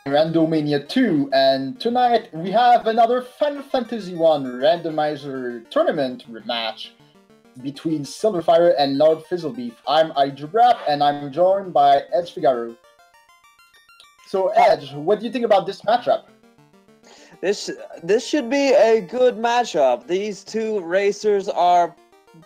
Randomania 2, and tonight we have another Final Fantasy 1 Randomizer tournament match between Silverfyre and LordFizzlebeef. I'm Ijubrap, and I'm joined by Edge Figaro. So Edge, what do you think about this matchup? This should be a good matchup. These two racers are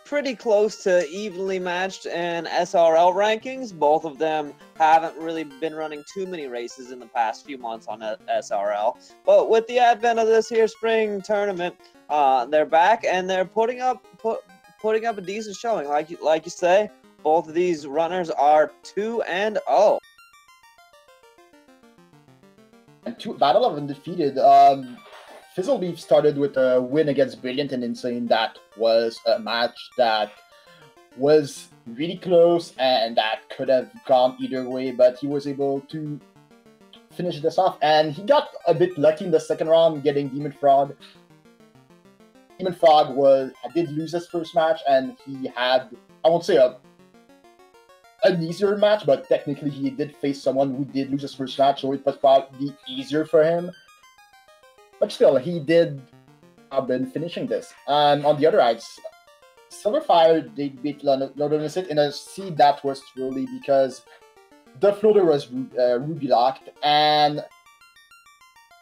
pretty close to evenly matched in SRL rankings. Both of them haven't really been running too many races in the past few months on SRL. But with the advent of this here spring tournament, they're back and they're putting up a decent showing. Like you say, both of these runners are 2-0. And Battle of Undefeated. Fizzlebeef started with a win against Brilliant and Insane. That was a match that was really close and that could have gone either way, but he was able to finish this off, and he got a bit lucky in the second round getting Demon Frog. Demon Frog did lose his first match, and he had, I won't say an easier match, but technically he did face someone who did lose his first match, so it was probably easier for him. But still, he did have been finishing this. And on the other side, Silverfyre did beat Randomizer in a seed that was truly because the floater was ruby locked, and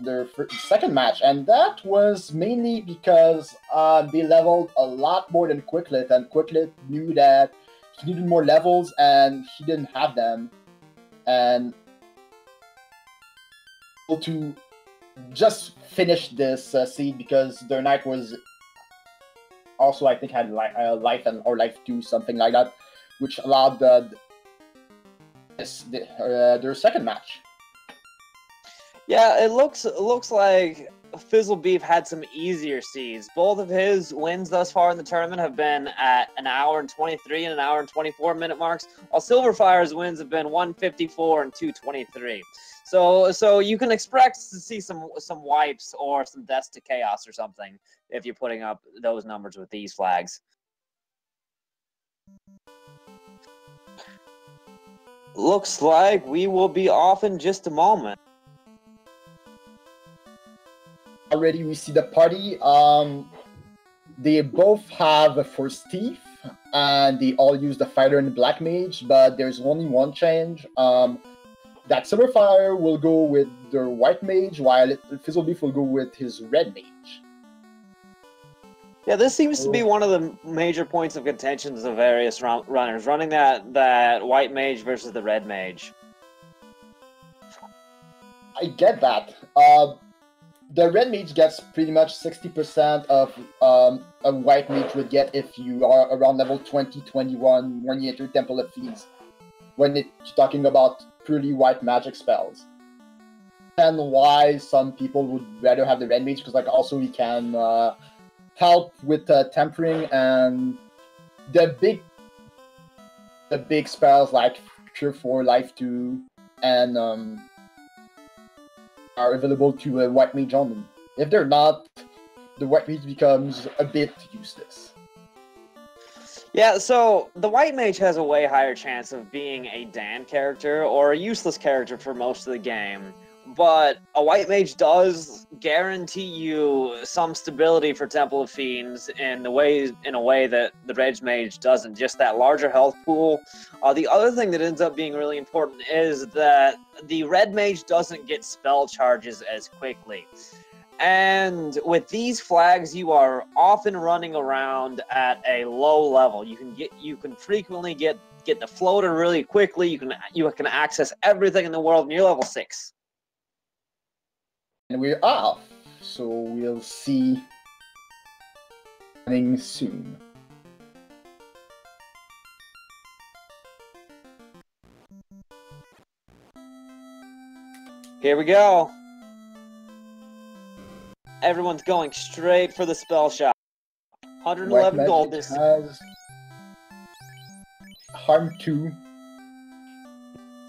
their second match, and that was mainly because they leveled a lot more than Quicklet, and Quicklet knew that he needed more levels and he didn't have them, and able to just finish this seed because their knight was also, I think, had life or life 2, something like that, which allowed their second match. Yeah, it looks like Fizzlebeef had some easier seeds. Both of his wins thus far in the tournament have been at 1 hour and 23 and 1 hour and 24 minute marks, while Silverfire's wins have been 1:54 and 2:23. So you can expect to see some wipes or some deaths to chaos or something if you're putting up those numbers with these flags. Looks like we will be off in just a moment. Already we see the party. They both have a Force Thief, and they all use the Fighter and the Black Mage, but there's only one change. That Silverfyre will go with their White Mage, while Fizzlebeef will go with his Red Mage. Yeah, this seems to be one of the major points of contention of various runners, running that White Mage versus the Red Mage. I get that. The Red Mage gets pretty much 60% of a White Mage would get if you are around level 20-21 when you enter Temple of Fiends, when it's talking about purely white magic spells. And why some people would rather have the Red Mage, because also he can help with tempering and the big spells like Cure 4, Life 2, and are available to a White Mage only. If they're not, the White Mage becomes a bit useless. Yeah, so the White Mage has a way higher chance of being a Dan character or a useless character for most of the game, but a White Mage does guarantee you some stability for Temple of Fiends in a way that the Red Mage doesn't, just that larger health pool. The other thing that ends up being really important is that the Red Mage doesn't get spell charges as quickly. And with these flags, you are often running around at a low level. You can frequently get the floater really quickly. You can access everything in the world, and you're level 6. And we're off, so we'll see coming soon. Here we go. Everyone's going straight for the spell shot. 111 gold. This has Harm 2.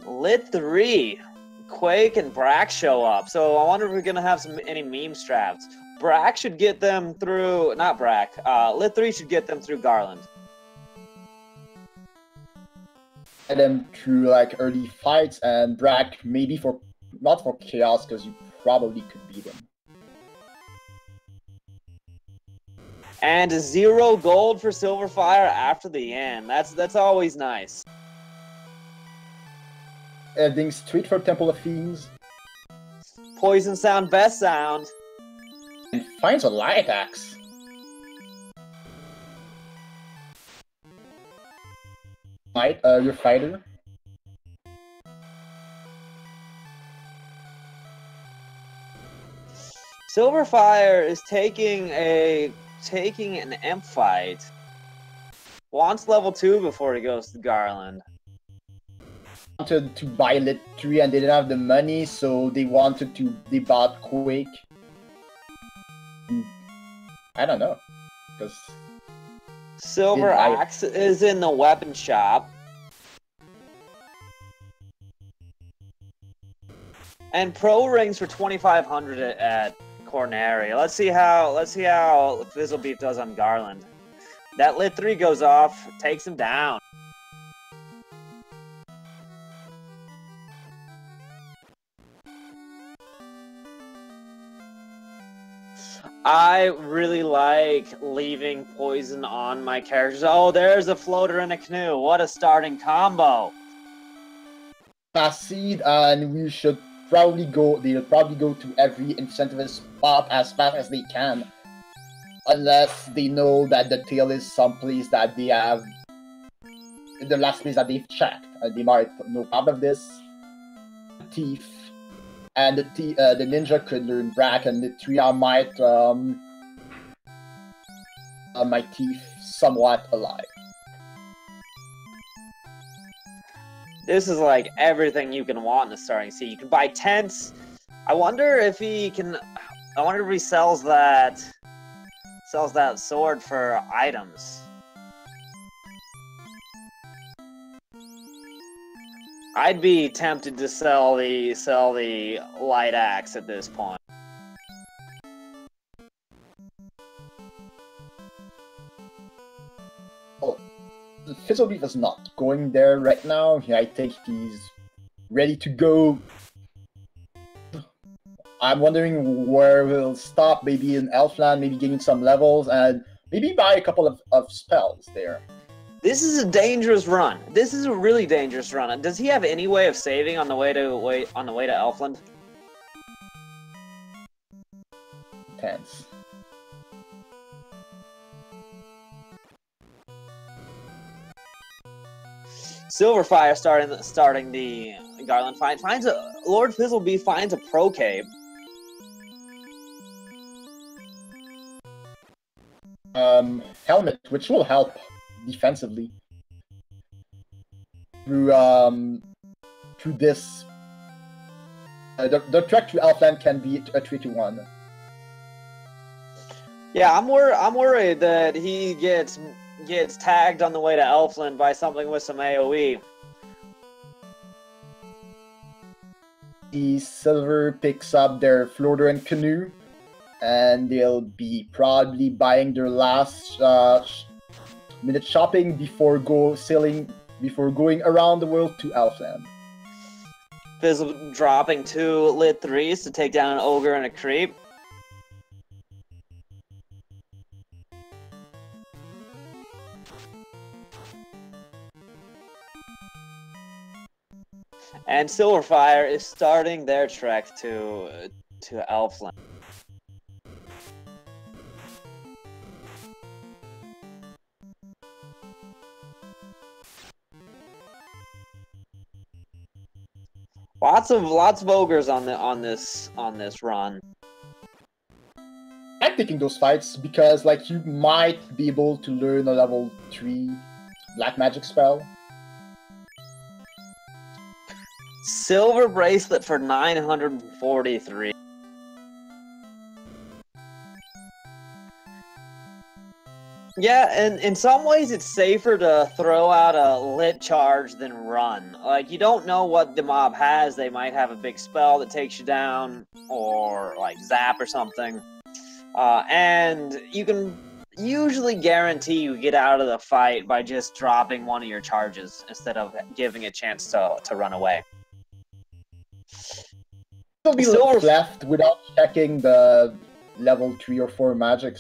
Lit 3. Quake and Brack show up. So I wonder if we're gonna have any meme straps. Brack should get them through. Not Brack. Lit 3 should get them through Garland. Them through like early fights, and Brack maybe for not for chaos, because you probably could beat him. And 0 gold for Sylverfyre after the end. That's always nice. Heading straight for Temple of Fiends. Poison sound, best sound. And finds a light axe. Might, your fighter. Sylverfyre is taking an imp fight. Wants level 2 before he goes to Garland. Wanted to buy Lit 3 and they didn't have the money, so they bought Quake. I don't know, because Silver Axe is in the weapon shop. And pro rings for 2,500 at Corneri. Let's see how Fizzlebeef does on Garland. That Lit 3 goes off, takes him down. I really like leaving poison on my characters. Oh, there's a floater and a canoe. What a starting combo. Fast seed, and we should probably they'll probably go to every incentivist spot as fast as they can. Unless they know that the tail is someplace that they have, the last place that they've checked. They might know part of this. Thief. And the ninja could learn Brack, and the 3 might my Thief somewhat alive. This is like everything you can want in the starting seed. You can buy tents. I wonder if he sells that sword for items. I'd be tempted to sell the light axe at this point. Oh, Fizzlebeef is not going there right now. I think he's ready to go. I'm wondering where we'll stop. Maybe in Elfland, maybe getting some levels, and maybe buy a couple of spells there. This is a dangerous run. This is a really dangerous run. Does he have any way of saving on the way to Elfland? Tense. Sylverfyre starting the Garland fight. LordFizzlebeef finds a pro cape. Helmet, which will help defensively through this. The trek to Elfland can be a 3-1. Yeah, I'm worried that he gets tagged on the way to Elfland by something with some AoE. The Silver picks up their floater and canoe, and they'll be probably buying their last minute shopping before going around the world to Elfland. Fizzle dropping 2 lit 3s to take down an ogre and a creep. And Sylverfyre is starting their trek to Elfland. Lots of ogres on this run. I'm taking those fights because you might be able to learn a level 3 black magic spell. Silver bracelet for 943. Yeah, and in some ways it's safer to throw out a lit charge than run. You don't know what the mob has. They might have a big spell that takes you down, or zap or something. And you can usually guarantee you get out of the fight by just dropping one of your charges instead of giving a chance to run away. Still be left without checking the level 3 or 4 magic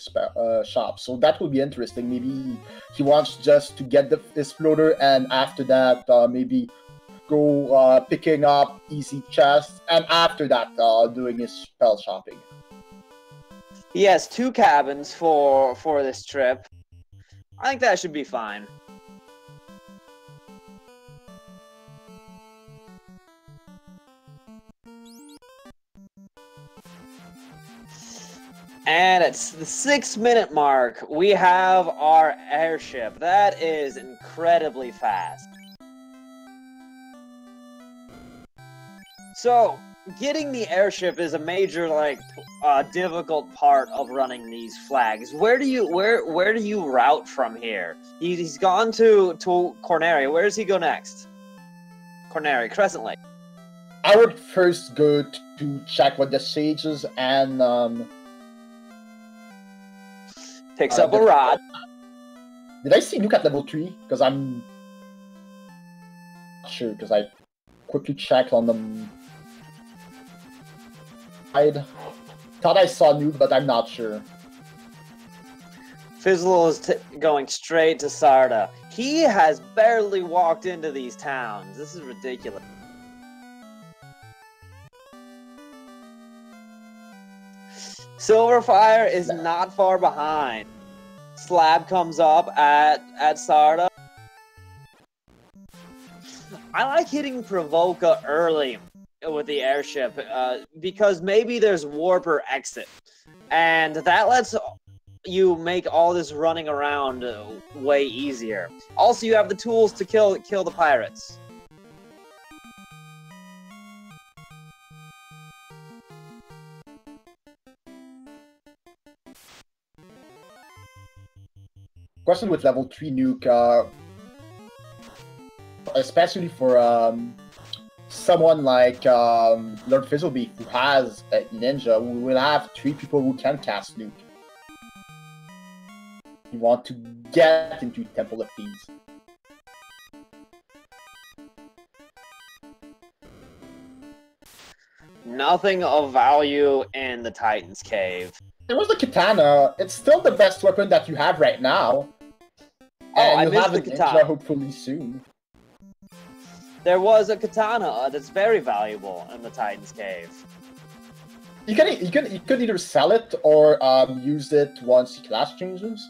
shop, so that will be interesting. Maybe he wants just to get his floater, and after that, maybe go picking up easy chests, and after that, doing his spell shopping. He has 2 cabins for this trip. I think that should be fine. And at the 6-minute mark, we have our airship. That is incredibly fast. So, getting the airship is a major, difficult part of running these flags. Where do you route from here? He's gone to Corneria. Where does he go next? Corneria, Crescent Lake. I would first go to check what the sages and picks up a rod. Did I see Nuke at level 3? Because I'm not sure, because I quickly checked on the side. Thought I saw Nuke, but I'm not sure. Fizzle is going straight to Sarda. He has barely walked into these towns. This is ridiculous. Sylverfyre is not far behind. Slab comes up at Sarda. I like hitting Provoca early with the airship because maybe there's warp or exit, and that lets you make all this running around way easier. Also, you have the tools to kill the pirates. Question with level 3 Nuke, especially for someone like LordFizzlebeef, who has a ninja, we will have 3 people who can cast Nuke. You want to get into Temple of Thieves. Nothing of value in the Titan's Cave. There was the katana. It's still the best weapon that you have right now. And I missed have the katana. Ninja hopefully soon. There was a katana that's very valuable in the Titan's Cave. You could either sell it or use it once the class changes.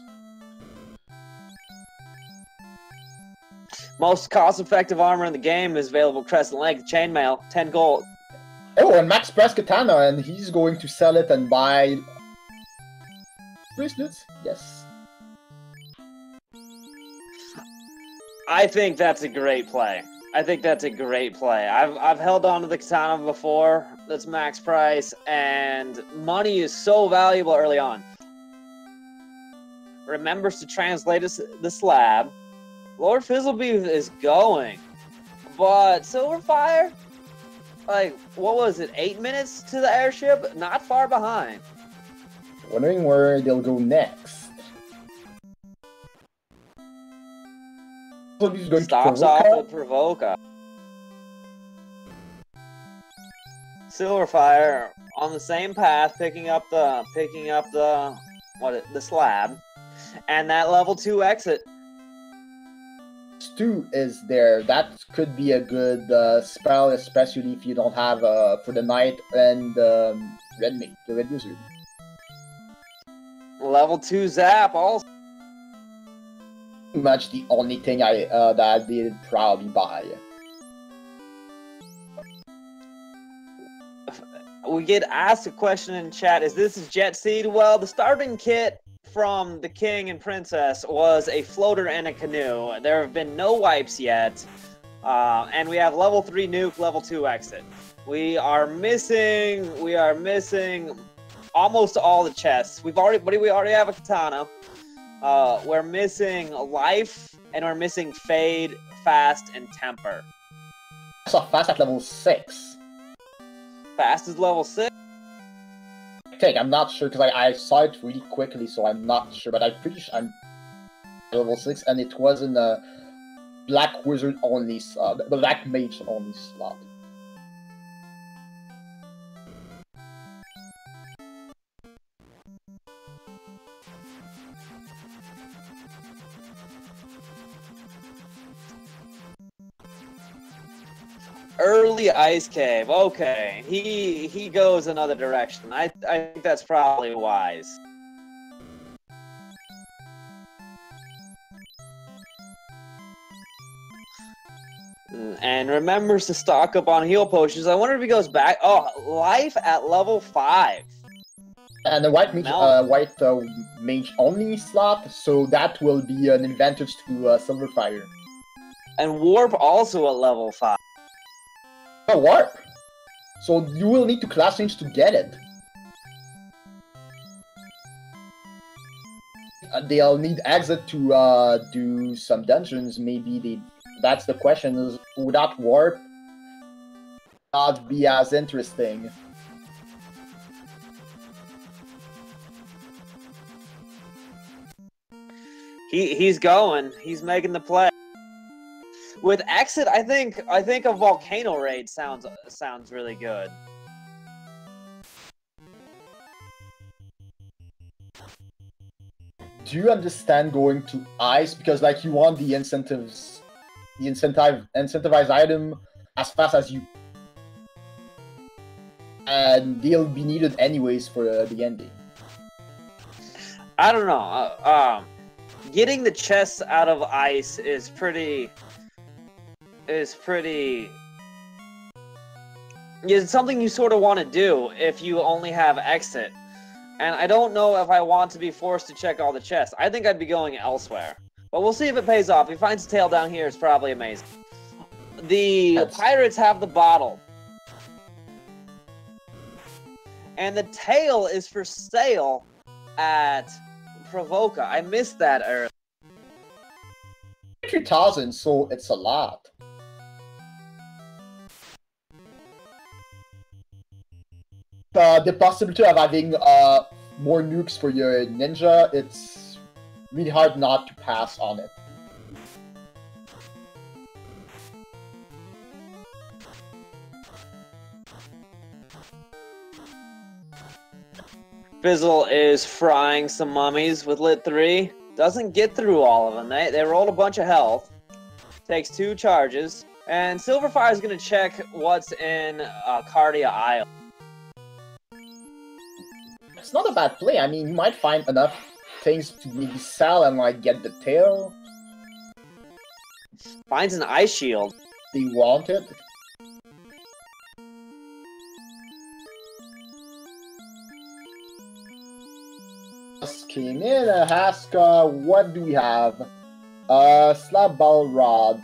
Most cost-effective armor in the game is available Crescent Lake, chainmail, 10 gold. Oh, and Max Press Katana, and he's going to sell it and buy bracelets. Yes. I think that's a great play. I've held on to the katana before. That's max price, and money is so valuable early on. Remembers to translate the slab. LordFizzlebeef is going, but Sylverfyre, what was it? 8 minutes to the airship? Not far behind. Wondering where they'll go next. Stops off at Provoca. Sylverfyre on the same path, picking up the slab, and that level 2 exit. Stu is there. That could be a good spell, especially if you don't have for the knight and the red wizard. Level 2 zap also. Pretty much the only thing that I did probably buy. We get asked a question in chat, is this Jet Seed? Well, the starting kit from the King and Princess was a floater and a canoe. There have been no wipes yet. And we have level 3 nuke, level 2 exit. We are missing almost all the chests. We already have a katana. We're missing life, and we're missing fade, fast, and temper. I saw fast at level 6. Fast is level 6. I'm not sure because I saw it really quickly, so I'm not sure, but I'm pretty sure I'm level 6, and it was in a black wizard only, the black mage only slot. early ice cave. Okay, he goes another direction. I think that's probably wise. And remembers to stock up on heal potions. I wonder if he goes back. Oh, life at level 5. And the white mage only slot, so that will be an advantage to Sylverfyre. And warp also at level 5. Oh, warp! So you will need to class change to get it. They'll need exit to do some dungeons. Maybe that's the question. Is without warp, not be as interesting. He's going. He's making the play. With exit, I think a volcano raid sounds really good. Do you understand going to ice because like you want the incentives, the incentivized item as fast as you, and they'll be needed anyways for the ending. I don't know. Getting the chests out of ice is pretty. It's something you sort of want to do if you only have exit. And I don't know if I want to be forced to check all the chests. I think I'd be going elsewhere. But we'll see if it pays off. If he finds a tail down here, it's probably amazing. The pirates have the bottle. And the tail is for sale at Provoca. I missed that earlier. 3,000, so it's a lot. The possibility of having more nukes for your ninja, it's really hard not to pass on it. Fizzle is frying some mummies with Lit 3. Doesn't get through all of them. They rolled a bunch of health. Takes 2 charges. And Sylverfyre is going to check what's in Cardia Isle. It's not a bad play. I mean, you might find enough things to maybe sell and like get the tail. Finds an ice shield. Do you want it? Just came in and asked, what do we have? Slab ball rod.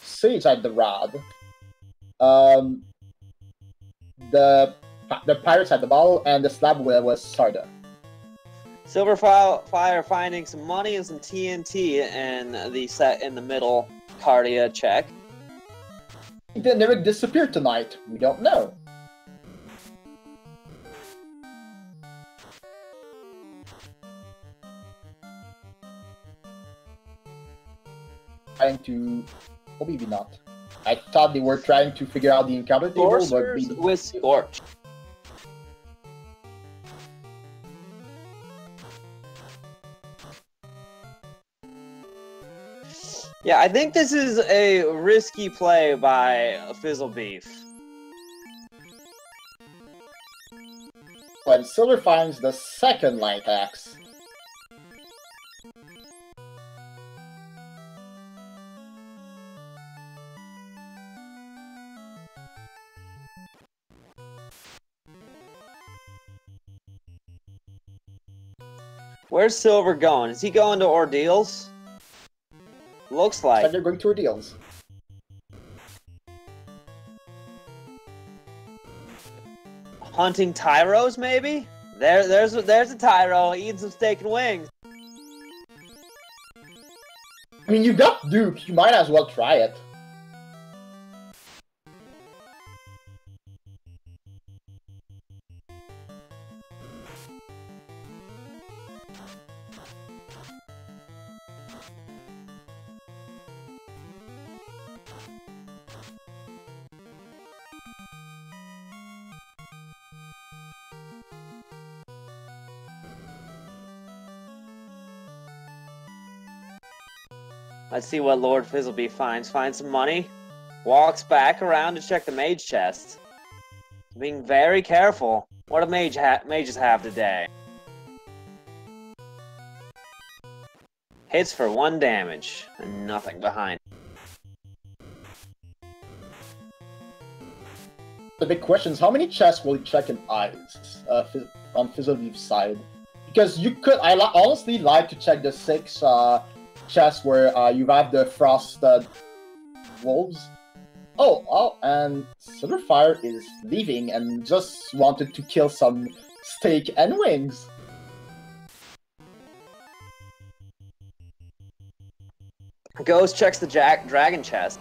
Sage at the rod. The pirates had the bottle, and the slab was Sarda. Sylverfyre finding some money and some TNT in the set in the middle Cardia check. He didn't never disappear tonight. We don't know. Trying to... Oh, maybe not. I thought they were trying to figure out the encounter table, but we... with Scorch. Yeah, I think this is a risky play by Fizzlebeef. When Silver finds the second light axe. Where's Silver going? Is he going to Ordeals? Looks like. They're going to Ordeals. Hunting tyros, maybe? There's a tyro eating some steak and wings. I mean, you got Duke. You might as well try it. Let's see what LordFizzlebeef finds. Find some money. Walks back around to check the mage chest. Being very careful. What do mages have today? Hits for 1 damage, and nothing behind. The big question is, how many chests will you check in eyes on Fizzlebeef's side? Because you could, honestly like to check the 6 chests where you have the frosted wolves. Oh, and sylverfyre is leaving and just wanted to kill some steak and wings. Ghost checks the dragon chest.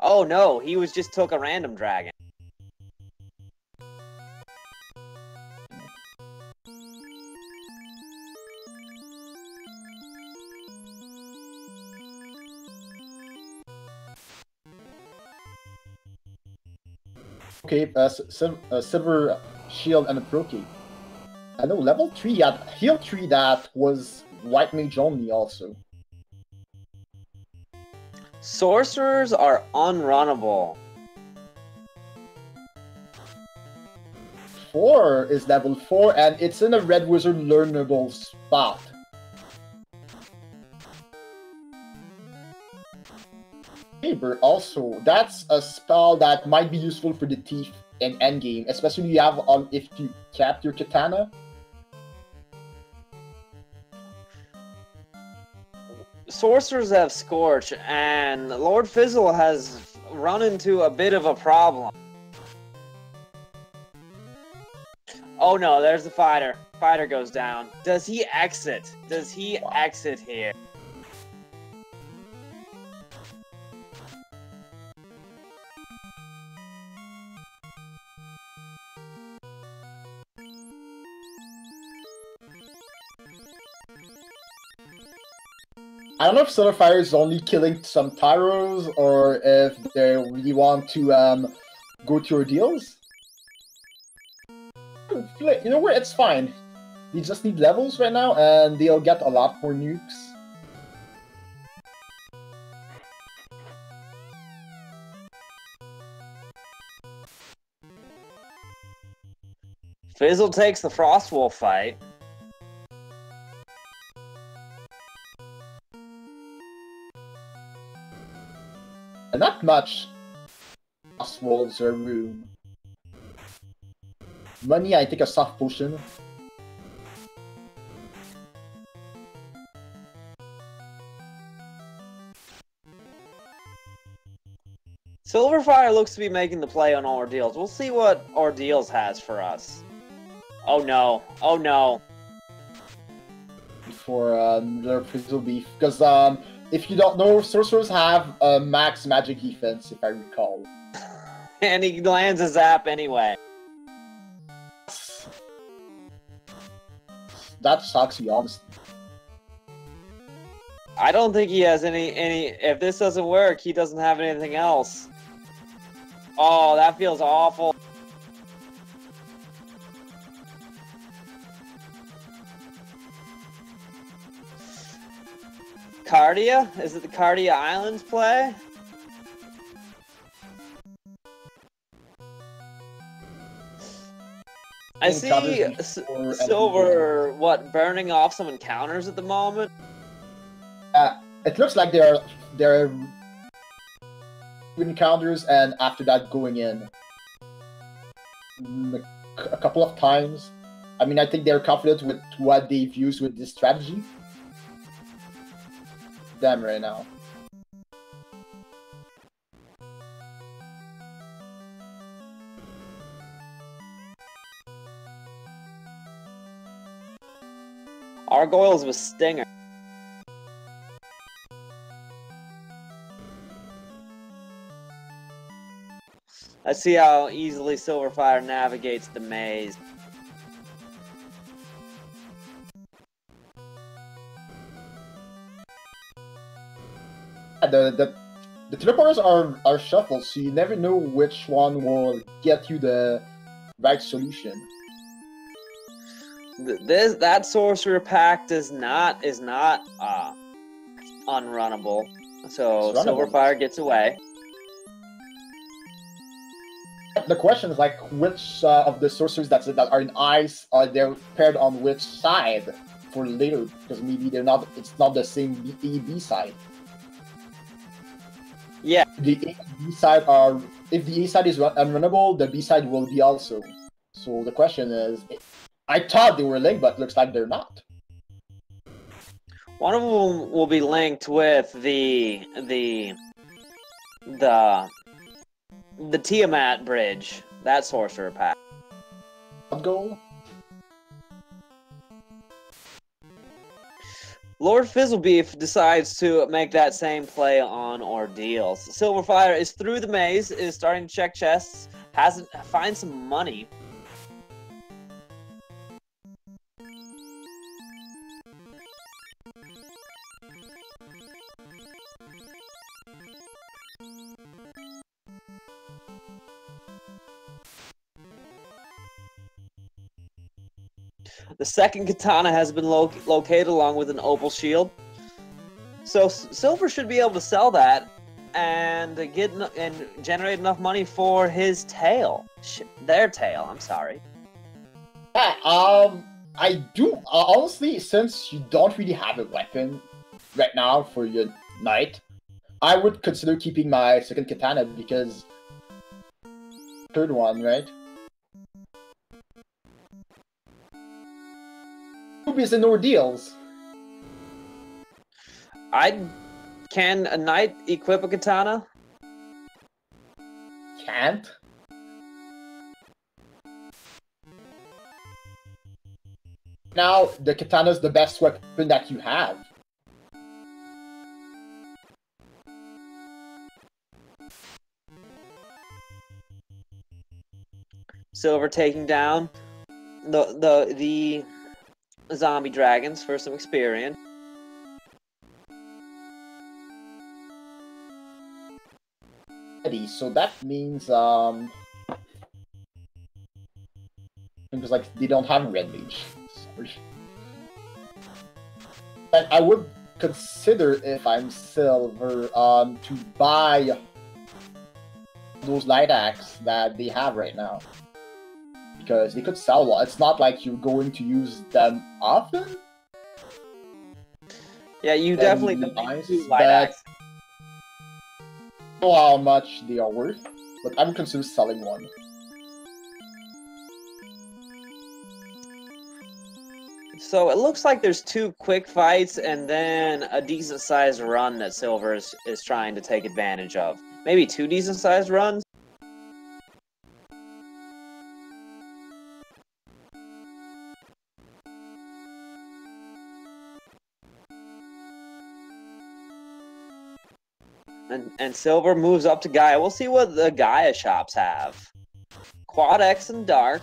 Oh no, he just took a random dragon. Okay, silver shield and a brocade. I know level 3 had heal 3 that was white mage only also. Sorcerers are unrunnable. 4 is level 4 and it's in a red wizard learnable spot. Saber also, that's a spell that might be useful for the thief in endgame, especially if you have if you cap your katana. Sorcerers have Scorch, and Lord Fizzle has run into a bit of a problem. Oh no, there's the fighter. Fighter goes down. Does he exit? Does he exit here? I don't know if sylverfyre is only killing some tyros or if they really want to go to ordeals. You know what? It's fine. They just need levels right now, and they'll get a lot more nukes. Fizzle takes the Frostwolf fight. And not much. Frostwolves are room. Money, I take a soft potion. Sylverfyre looks to be making the play on ordeals. We'll see what ordeals has for us. Oh no. Oh no. For LordFizzlebeef, because if you don't know, sorcerers have max magic defense, if I recall. And he lands a zap anyway. That sucks, to be honest. I don't think he has any. If this doesn't work, he doesn't have anything else. Oh, that feels awful. Cardia? Is it the Cardia Islands play? I see Silver, burning off some encounters at the moment? It looks like they're encounters, and after that going in a couple of times. I mean, I think they're confident with what they've used with this strategy. Them right now. Gargoyles with Stinger. Let's see how easily Sylverfyre navigates the maze. The teleporters are shuffled, so you never know which one will get you the right solution. That sorcerer pact is not unrunnable. So Sylverfyre gets away. The question is like which of the sorcerers that are in ice are they paired on which side for later, because maybe they're not. It's not the same B side. Yeah. The A and B side are. If the A side is unrunnable, the B side will be also. So the question is, I thought they were linked, but looks like they're not. One of them will be linked with the Tiamat bridge. That sorcerer pack. Goal. LordFizzlebeef decides to make that same play on Ordeals. Sylverfyre is through the maze, is starting to check chests, finds some money. The second katana has been located along with an opal shield. So Silver should be able to sell that and generate enough money for his tail. Their tail, I'm sorry. Yeah, I do honestly, since you don't really have a weapon right now for your knight, I would consider keeping my second katana because third one, right? Rubies and ordeals. Can a knight equip a katana? Can't. Now the katana is the best weapon that you have. Silver taking down the zombie dragons for some experience. So that means because like they don't have red mage. Sorry. And I would consider, if I'm Silver, to buy those light axe that they have right now, because they could sell one. It's not like you're going to use them often. Yeah, you definitely don't use light axe. I don't know how much they are worth, but I would consider selling one. So it looks like there's 2 quick fights and then a decent-sized run that Silver is trying to take advantage of. Maybe 2 decent-sized runs? And Silver moves up to Gaia. We'll see what the Gaia shops have. Quad X and Dark.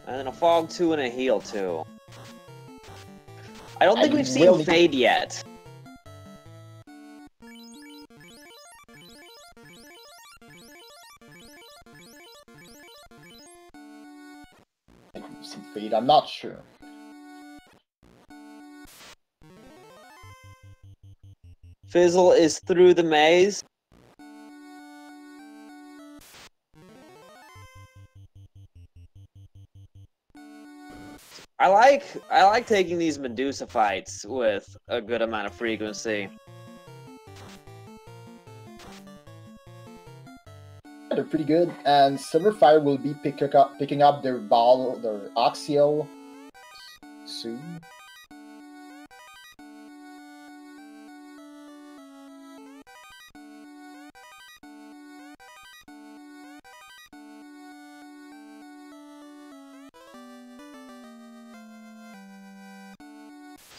And then a Fog 2 and a Heal 2. I don't think we've seen Fade yet. I think we've seen Fade, I'm not sure. Fizzle is through the maze. I like taking these Medusa fights with a good amount of frequency. They're pretty good, and Sylverfyre will be picking up their Axial soon.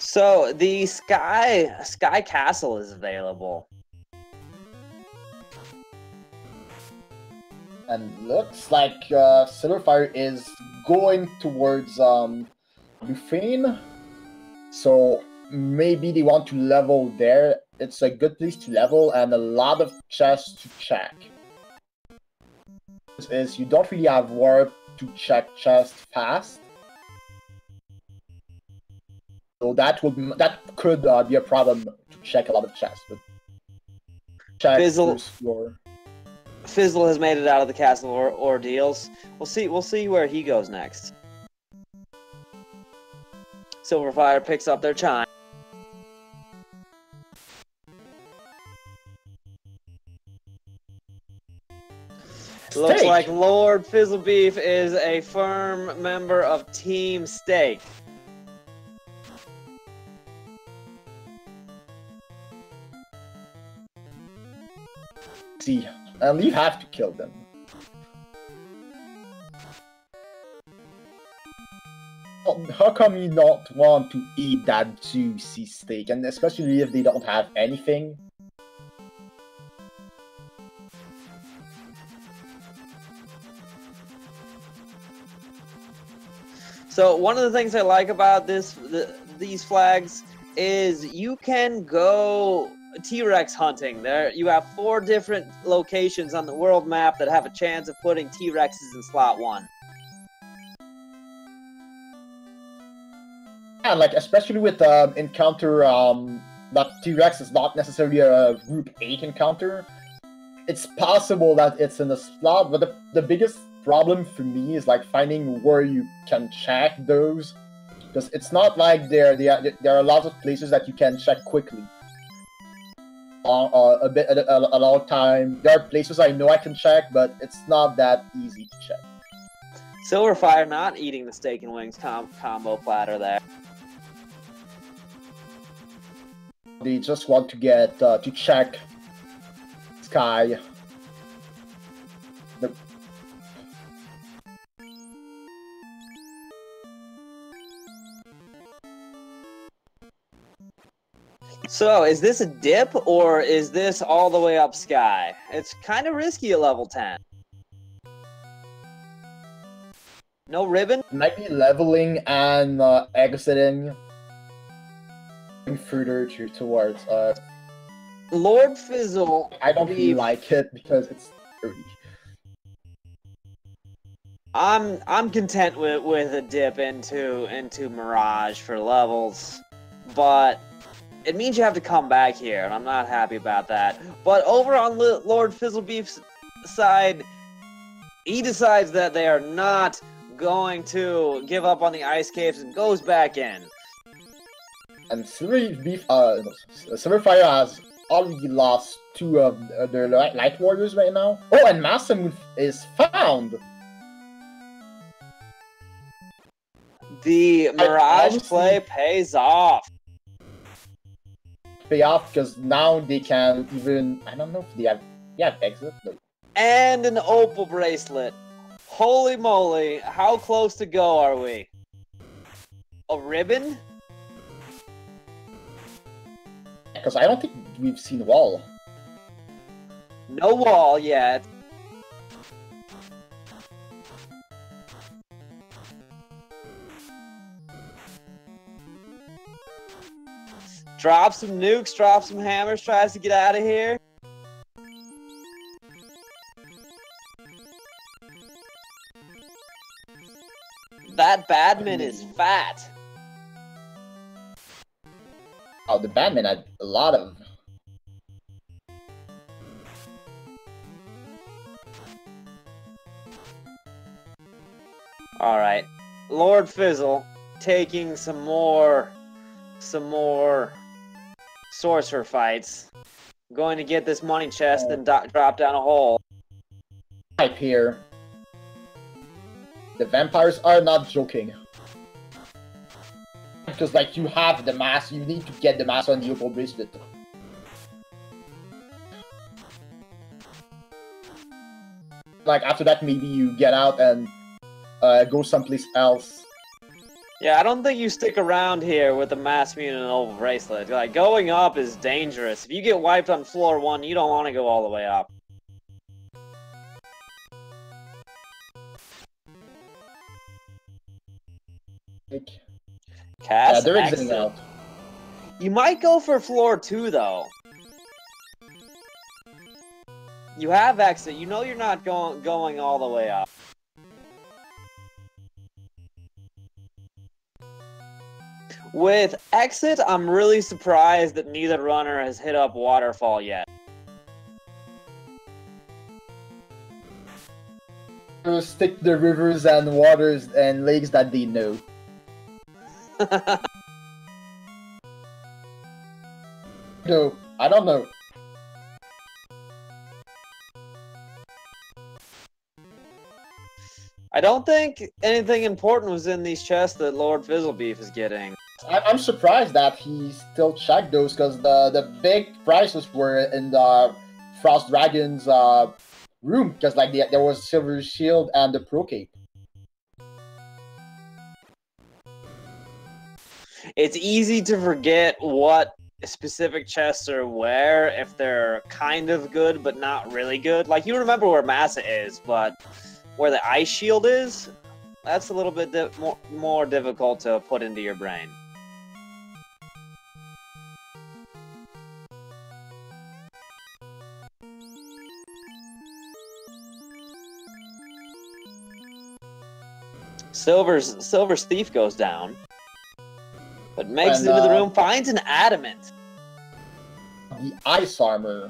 So the Sky Castle is available. And looks like Sylverfyre is going towards Lufane, so maybe they want to level there. It's a good place to level and a lot of chests to check. Is you don't really have warp to check chests fast, so that could be a problem to check a lot of chests. But check Fizzle. first floor. Fizzle has made it out of the castle ordeals. We'll see where he goes next. Sylverfyre picks up their chime. Looks like LordFizzlebeef is a firm member of Team Steak. See, and you have to kill them. How come you not want to eat that juicy steak, and especially if they don't have anything? So one of the things I like about these flags is you can go T-Rex hunting. There, you have 4 different locations on the world map that have a chance of putting T-Rexes in slot 1. Yeah, like especially with encounter that T-Rex is not necessarily a Group 8 encounter. It's possible that it's in a slot, but the biggest problem for me is like finding where you can check those, because it's not like there are lots of places that you can check quickly. A long time. There are places I know I can check, but it's not that easy to check. Sylverfyre not eating the steak and wings combo platter there. They just want to get to check Sky. So, is this a dip, or is this all the way up Sky? It's kind of risky at level 10. No ribbon? Might be leveling and exiting further towards LordFizzle. I don't really like it because it's dirty. I'm content with a dip into Mirage for levels, but it means you have to come back here, and I'm not happy about that. But over on LordFizzlebeef's side, he decides that they are not going to give up on the ice caves and goes back in. And Sylverfyre has already lost 2 of their light warriors right now. Oh, and Masamune is found. The Mirage play pays off. Pay off because now they can even, I don't know if they have exit. No. And an opal bracelet. Holy moly, how close to go are we? A ribbon? Because I don't think we've seen wall. No wall yet. Drop some nukes, drop some hammers, tries to get out of here. That badman is fat. Oh, the badman had a lot of. Alright. LordFizzle taking some more sorcerer fights. Going to get this money chest and drop down a hole. Type here. The vampires are not joking. Because, like, you have the mask, you need to get the mask on the opal bracelet. Like, after that, maybe you get out and go someplace else. Yeah, I don't think you stick around here with the mass mutant and opal bracelet. Like, going up is dangerous. If you get wiped on floor 1, you don't want to go all the way up. Yeah, they're exiting out. You might go for floor 2, though. You have exit. You know you're not going all the way up. With exit, I'm really surprised that neither runner has hit up waterfall yet. stick to the rivers and waters and lakes that they know. No, I don't know. I don't think anything important was in these chests that LordFizzlebeef is getting. I'm surprised that he still checked those, because the big prizes were in the Frost Dragon's room, because like there was Silver Shield and the Pro Cape. It's easy to forget what specific chests are where if they're kind of good but not really good. Like, you remember where Massa is, but where the ice shield is, that's a little bit more difficult to put into your brain. Silver's thief goes down, but makes it into the room, finds an adamant. The ice armor.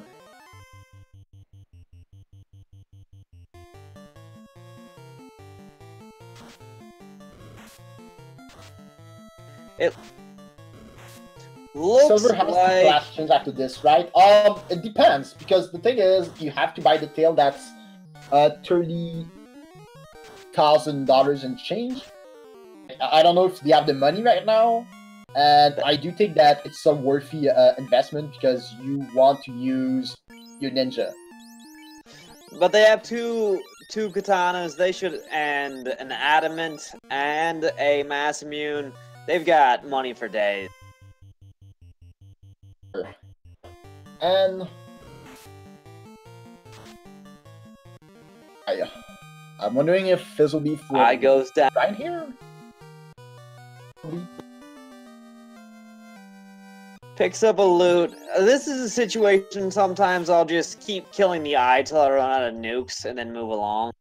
It looks Silver has like... to class change after this, right? It depends, because the thing is, you have to buy the tail that's $30,000 and change. I don't know if they have the money right now, and I do think that it's a worthy investment, because you want to use your ninja. But they have two katanas. They should, and an adamant and a mass immune. They've got money for days. And I'm wondering if Fizzlebeef will goes down right here. Picks up a loot. This is a situation sometimes I'll just keep killing the eye till I run out of nukes and then move along.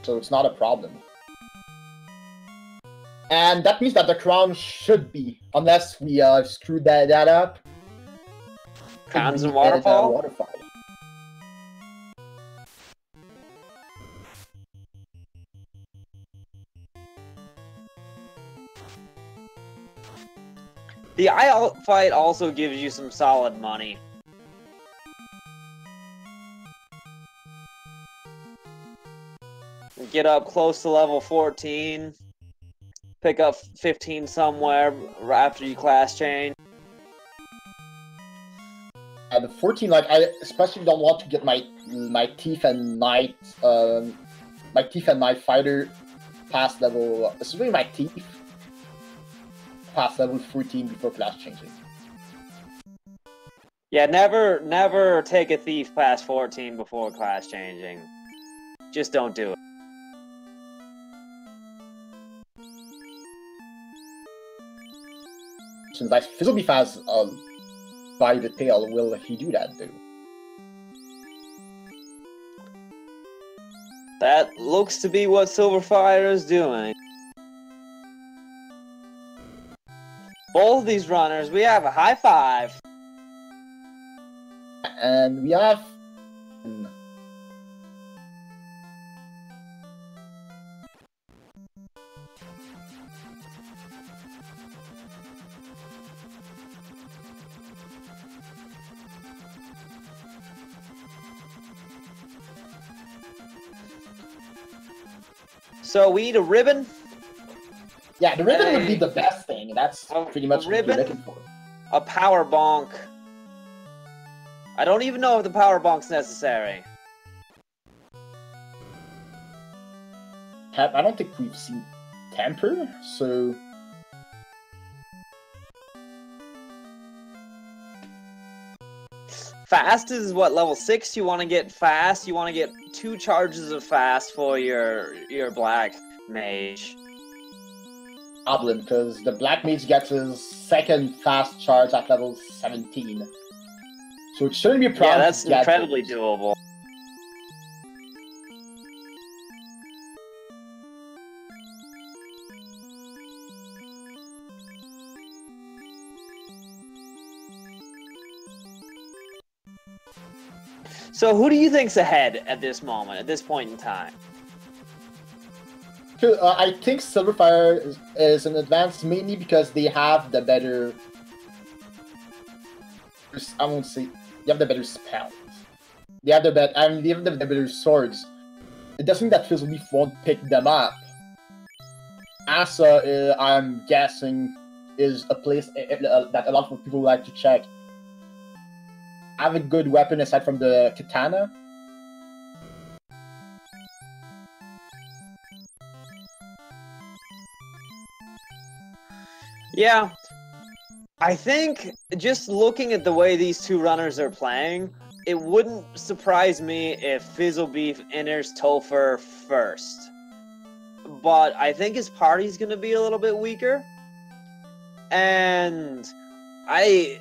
So it's not a problem. And that means that the crown should be, unless we screwed that up. Crowns and waterfall? The eye fight also gives you some solid money. Get up close to level 14. Pick up 15 somewhere after you class change. The 14, like, I especially don't want to get my Thief and Knight, my Thief and Knight fighter past level, especially my Thief, past level 14 before class changing. Yeah, never take a Thief past 14 before class changing. Just don't do it. Since like Fizzlebeef has by the tail, will he do that though? That looks to be what sylverfyre is doing. Both of these runners, we have a high five. And we have... So we need a ribbon? Yeah, the ribbon would be the best thing. That's pretty much what you're looking for. A power bonk. I don't even know if the power bonk's necessary. I don't think we've seen Temper, so... Fast is what, level 6? You want to get fast? You want to get 2 charges of fast for your black mage. Problem, because the black mage gets his second fast charge at level 17. So it shouldn't be a problem. Yeah, that's incredibly doable. So who do you think's ahead at this moment, at this point in time? I think Silverfyre is an advance mainly because they have the better. I won't say they have the better spells. They have the better. I mean, they have the better swords. It doesn't mean that Fizzlebeef won't pick them up. Asa, I'm guessing, is a place that a lot of people like to check. Have a good weapon aside from the katana. Yeah, I think just looking at the way these two runners are playing, it wouldn't surprise me if Fizzlebeef enters Topher first. But I think his party's gonna be a little bit weaker. And I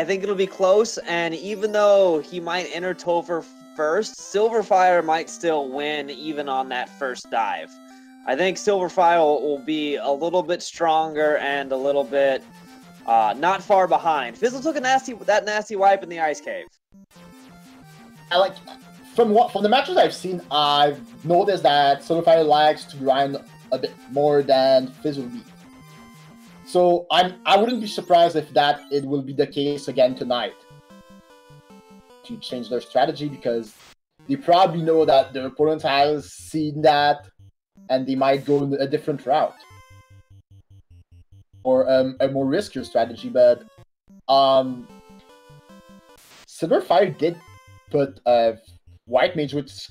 think it'll be close, and even though he might enter Topher first, Silverfyre might still win even on that first dive. I think Silverfyre will be a little bit stronger and a little bit not far behind. Fizzle took that nasty wipe in the ice cave. From the matches I've seen, I've noticed that Silverfyre likes to grind a bit more than Fizzlebeef. So I wouldn't be surprised if it will be the case again tonight. To change their strategy, because they probably know that their opponent has seen that, and they might go in a different route. Or a more riskier strategy, but Silverfyre did put White Mage, which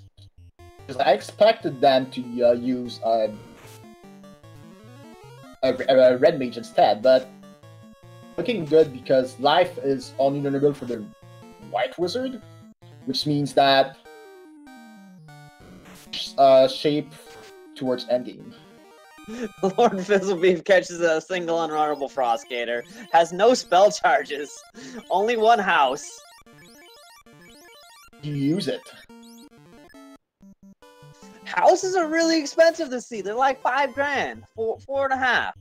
I expected them to use a Red Mage instead, but looking good because life is only learnable for the White Wizard, which means that shape towards endgame. LordFizzlebeef catches a single unrunnable Frostgator, has no spell charges, only one house. You use it. Houses are really expensive this season. They're like $5 grand, $4.5.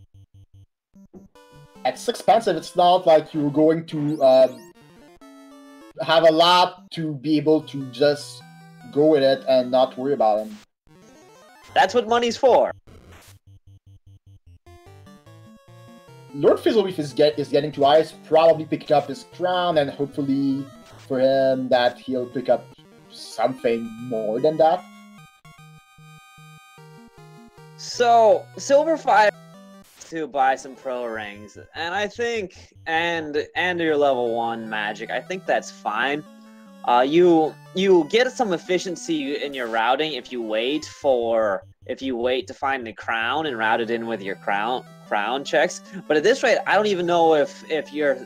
It's expensive. It's not like you're going to have a lot to be able to just go with it and not worry about them. That's what money's for. LordFizzlebeef is getting to ice, probably picking up his crown, and hopefully for him that he'll pick up something more than that. So, Silverfyre to buy some pro rings, and I think, and your level 1 magic, I think that's fine. You get some efficiency in your routing if you wait to find the crown and route it in with your crown checks. But at this rate, I don't even know if you're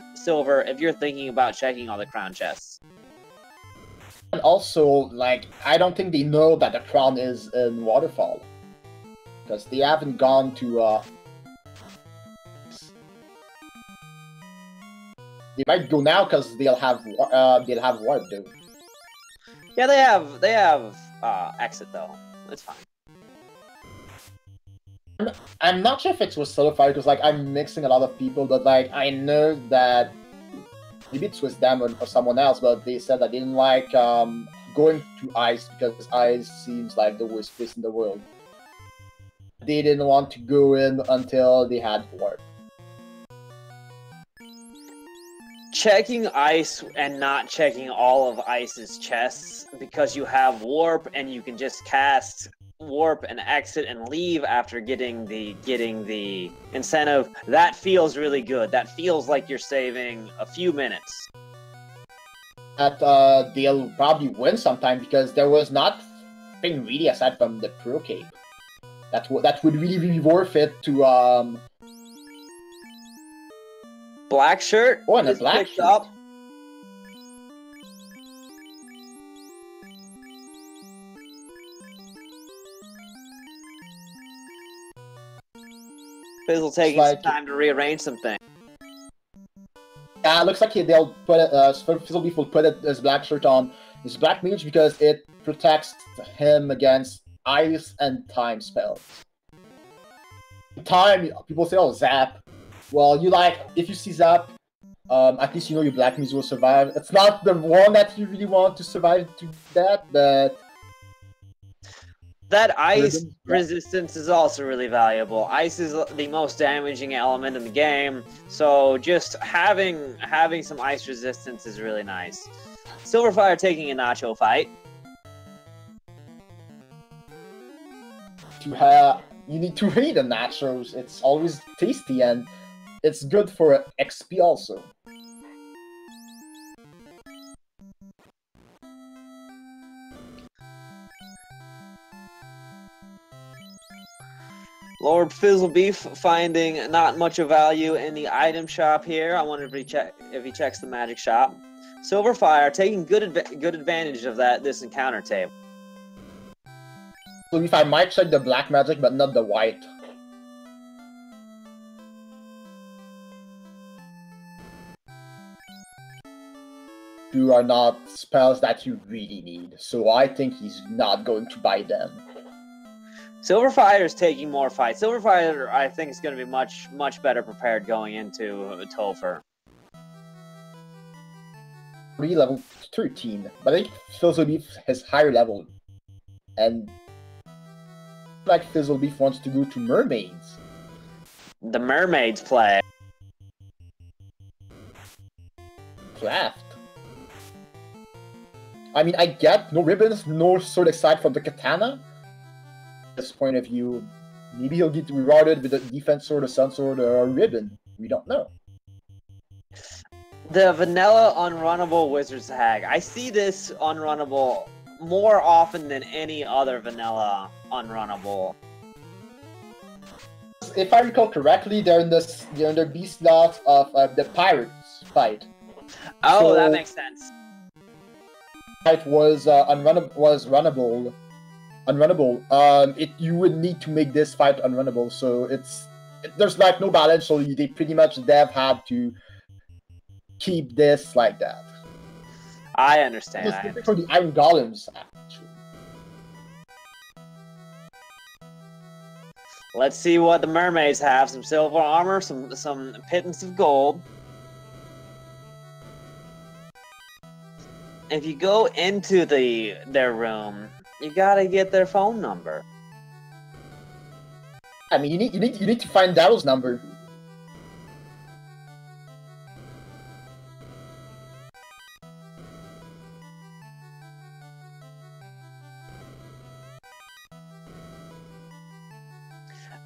thinking about checking all the crown chests. And also, I don't think they know that the crown is in Waterfall. Because they haven't gone to, They might go now because they'll have warp though. Yeah, they have exit though. It's fine. I'm not sure if it was Silverfyre because I'm mixing a lot of people, but I know that maybe it was them or someone else, but they said that they didn't like going to ice because ice seems like the worst place in the world. They didn't want to go in until they had warp. Checking ice and not checking all of ice's chests because you have warp and you can just cast warp and exit and leave after getting the incentive, that feels really good. That feels like you're saving a few minutes. That they'll probably win sometime because there was nothing really aside from the Pro Cape. That would really be worth it to Black shirt. Oh, and a black shirt. Up. Fizzle taking some time to rearrange some things. Yeah, it looks like they'll put it. Fizzlebeef will put his black shirt on his black mage because it protects him against ice and time spells. Time, people say, "Oh, zap." Well, if you see zap, At least you know your Black Mage will survive. It's not the one that you really want to survive to that, but that ice Ribbon, yeah. resistance is also really valuable. Ice is the most damaging element in the game, so just having some ice resistance is really nice. Silverfyre taking a nacho fight. You need to read the nachos. It's always tasty and it's good for XP also. LordFizzlebeef finding not much of value in the item shop here. I wonder if he checks the magic shop. Sylverfyre taking good advantage of this encounter table. So if I might check the black magic, but not the white. Two are not spells that you really need, so I think he's not going to buy them. Silverfyre is taking more fights. Silverfyre, I think, is going to be much better prepared going into Topher. Level 13, but I think Fizzlebeef has higher level. And like Fizzlebeef wants to go to mermaids. The mermaids play. Craft. I mean, I get no ribbons, no sword aside from the katana. This point of view, maybe he'll get rewarded with a defense sword, a sun sword, or a ribbon. We don't know. The vanilla unrunnable wizard's hag. I see this unrunnable more often than any other vanilla unrunnable. If I recall correctly, they're in the B slot of the pirates fight. Oh, so, that makes sense. Fight was runnable. You would need to make this fight unrunnable, so there's like no balance, so they pretty much had to keep this like that. I understand. For the iron golems, actually. Let's see what the mermaids have. Some silver armor, some pittance of gold. If you go into their room, you gotta get their phone number. I mean, you need to find Daryl's number.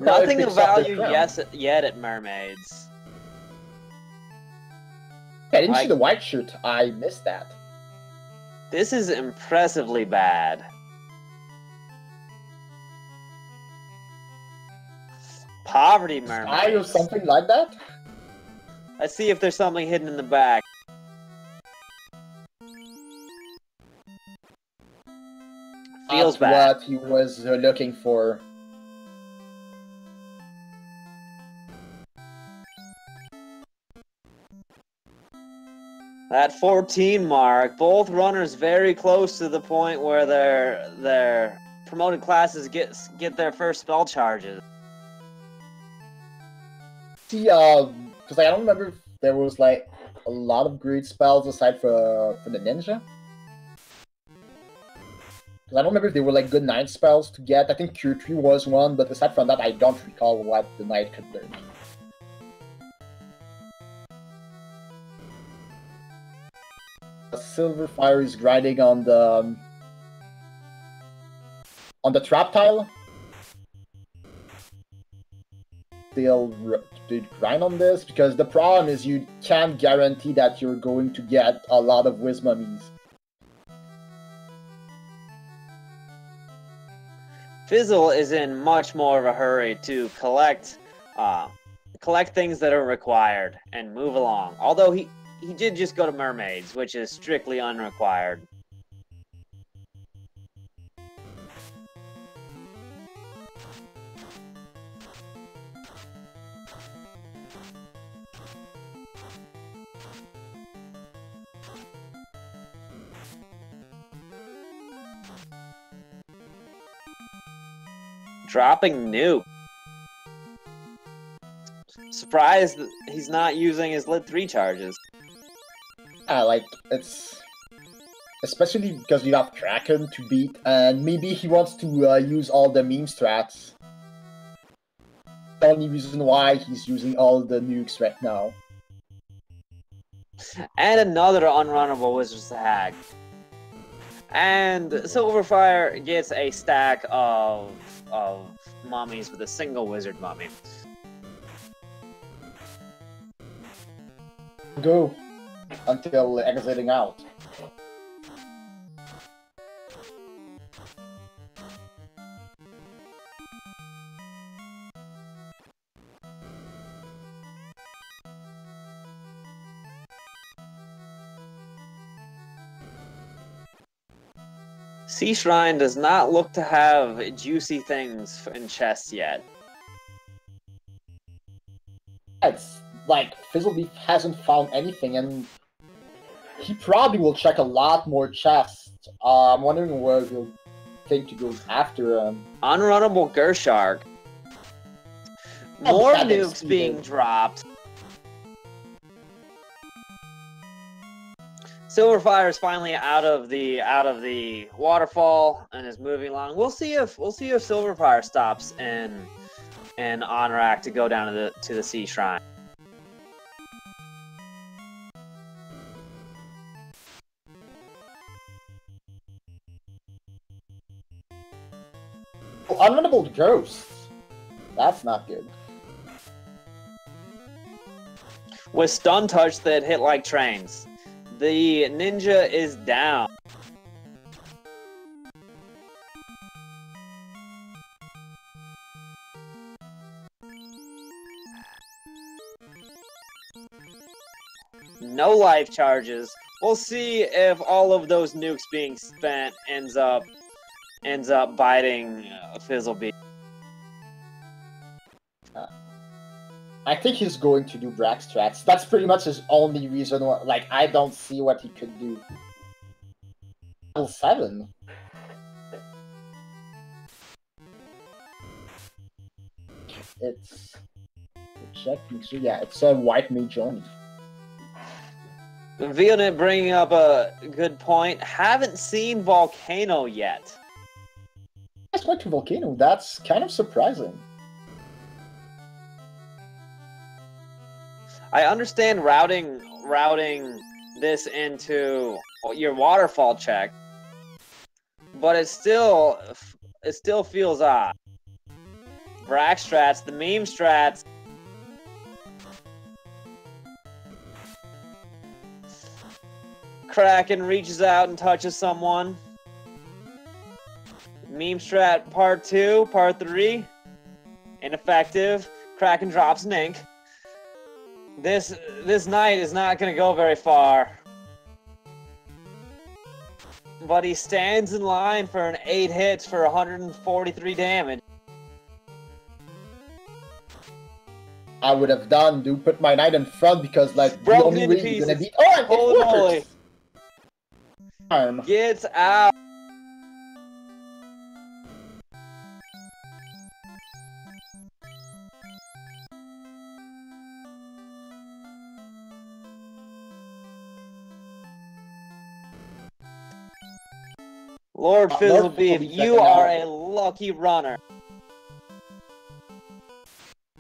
Nothing of value yet at mermaids. Yeah, I didn't see the white shirt. I missed that. This is impressively bad. Poverty mermaids. Or something like that? Let's see if there's something hidden in the back. Feels bad. What he was looking for. That 14 mark, both runners very close to the point where their promoted classes get their first spell charges. See, because I don't remember if there was like a lot of great spells aside for the ninja. Because I don't remember if they were like good knight spells to get. I think Cure 3 was one, but aside from that, I don't recall what the knight could learn. Silverfyre is grinding on the trap tile. They'll grind on this because the problem is you can't guarantee that you're going to get a lot of whiz mummies. Fizzle is in much more of a hurry to collect things that are required and move along. Although he did just go to mermaids, which is strictly unrequired. Dropping nuke. Surprised that he's not using his lit 3 charges. Yeah, like, it's... Especially because you have Kraken to beat, and maybe he wants to use all the meme strats. The only reason why he's using all the nukes right now. And another unrunnable Wizard's Hack. And Sylverfyre gets a stack of mummies with a single wizard mummy. Go until exiting out. Sea Shrine does not look to have juicy things in chests yet. It's like Fizzlebeef hasn't found anything, and he probably will check a lot more chests. I'm wondering where he'll think to go after. Unrunnable Gershark. More nukes being dropped. Sylverfyre is finally out of the waterfall and is moving along. We'll see if Sylverfyre stops in Honorac to go down to the Sea Shrine. Oh, unrunnable ghosts. That's not good. With stun touch that hit like trains. The ninja is down. No life charges. We'll see if all of those nukes being spent ends up biting Fizzlebeef. I think he's going to do Brax strats. That's pretty much his only reason why, like, I don't see what he could do. Level 7. It's... checking, so yeah, it's a white mage only. Violet bringing up a good point. Haven't seen Volcano yet. Let's go to Volcano. That's kind of surprising. I understand routing this into your waterfall check, but it still feels odd. Brax strats, the meme strats. Kraken reaches out and touches someone. Meme strat part 2, part 3. Ineffective. Kraken drops Nink. This knight is not going to go very far. But he stands in line for an 8 hits for 143 damage. I would have done, dude, put my knight in front because, like, the only way you're gonna beat... Oh, holy it works! Gets out. Lord Fizzlebeef, you are a lucky runner.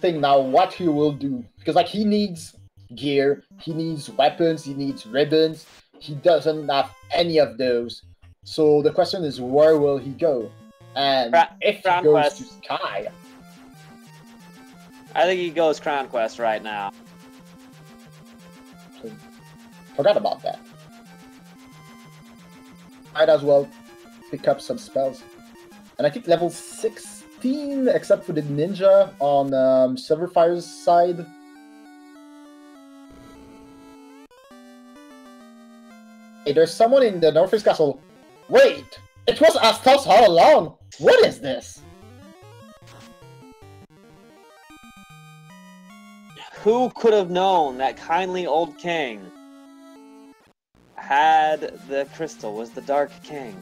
Thing now what he will do, because like he needs gear, he needs weapons, he needs ribbons. He doesn't have any of those. So the question is, where will he go? And if he goes Quest. to Sky, I think he goes Crown Quest right now. forgot about that. Might as well pick up some spells. And I think level 16, except for the ninja on Sylverfyre's side. Hey, there's someone in the Northeast Castle. Wait! It was Astos all along! What is this? Who could have known that kindly old king had the crystal, was the Dark King?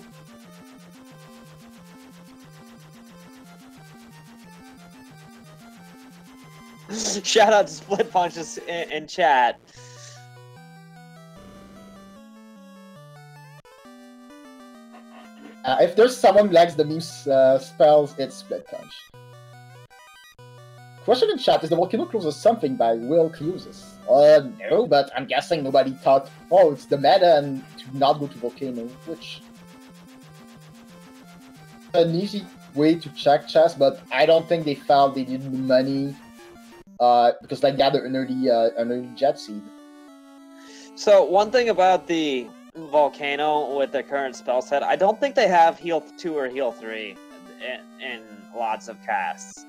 Shout out to Split Punches in chat. If there's someone who likes the meme spells, it's Blood Punch. Question in chat, is the Volcano Closes something by Will Cluses? No, but I'm guessing nobody thought, oh, it's the meta and to not go to Volcano, which an easy way to check chess, but I don't think they felt they needed the money because like they had an early jet seed. So one thing about the Volcano with their current spell set, I don't think they have heal 2 or heal 3 in lots of casts.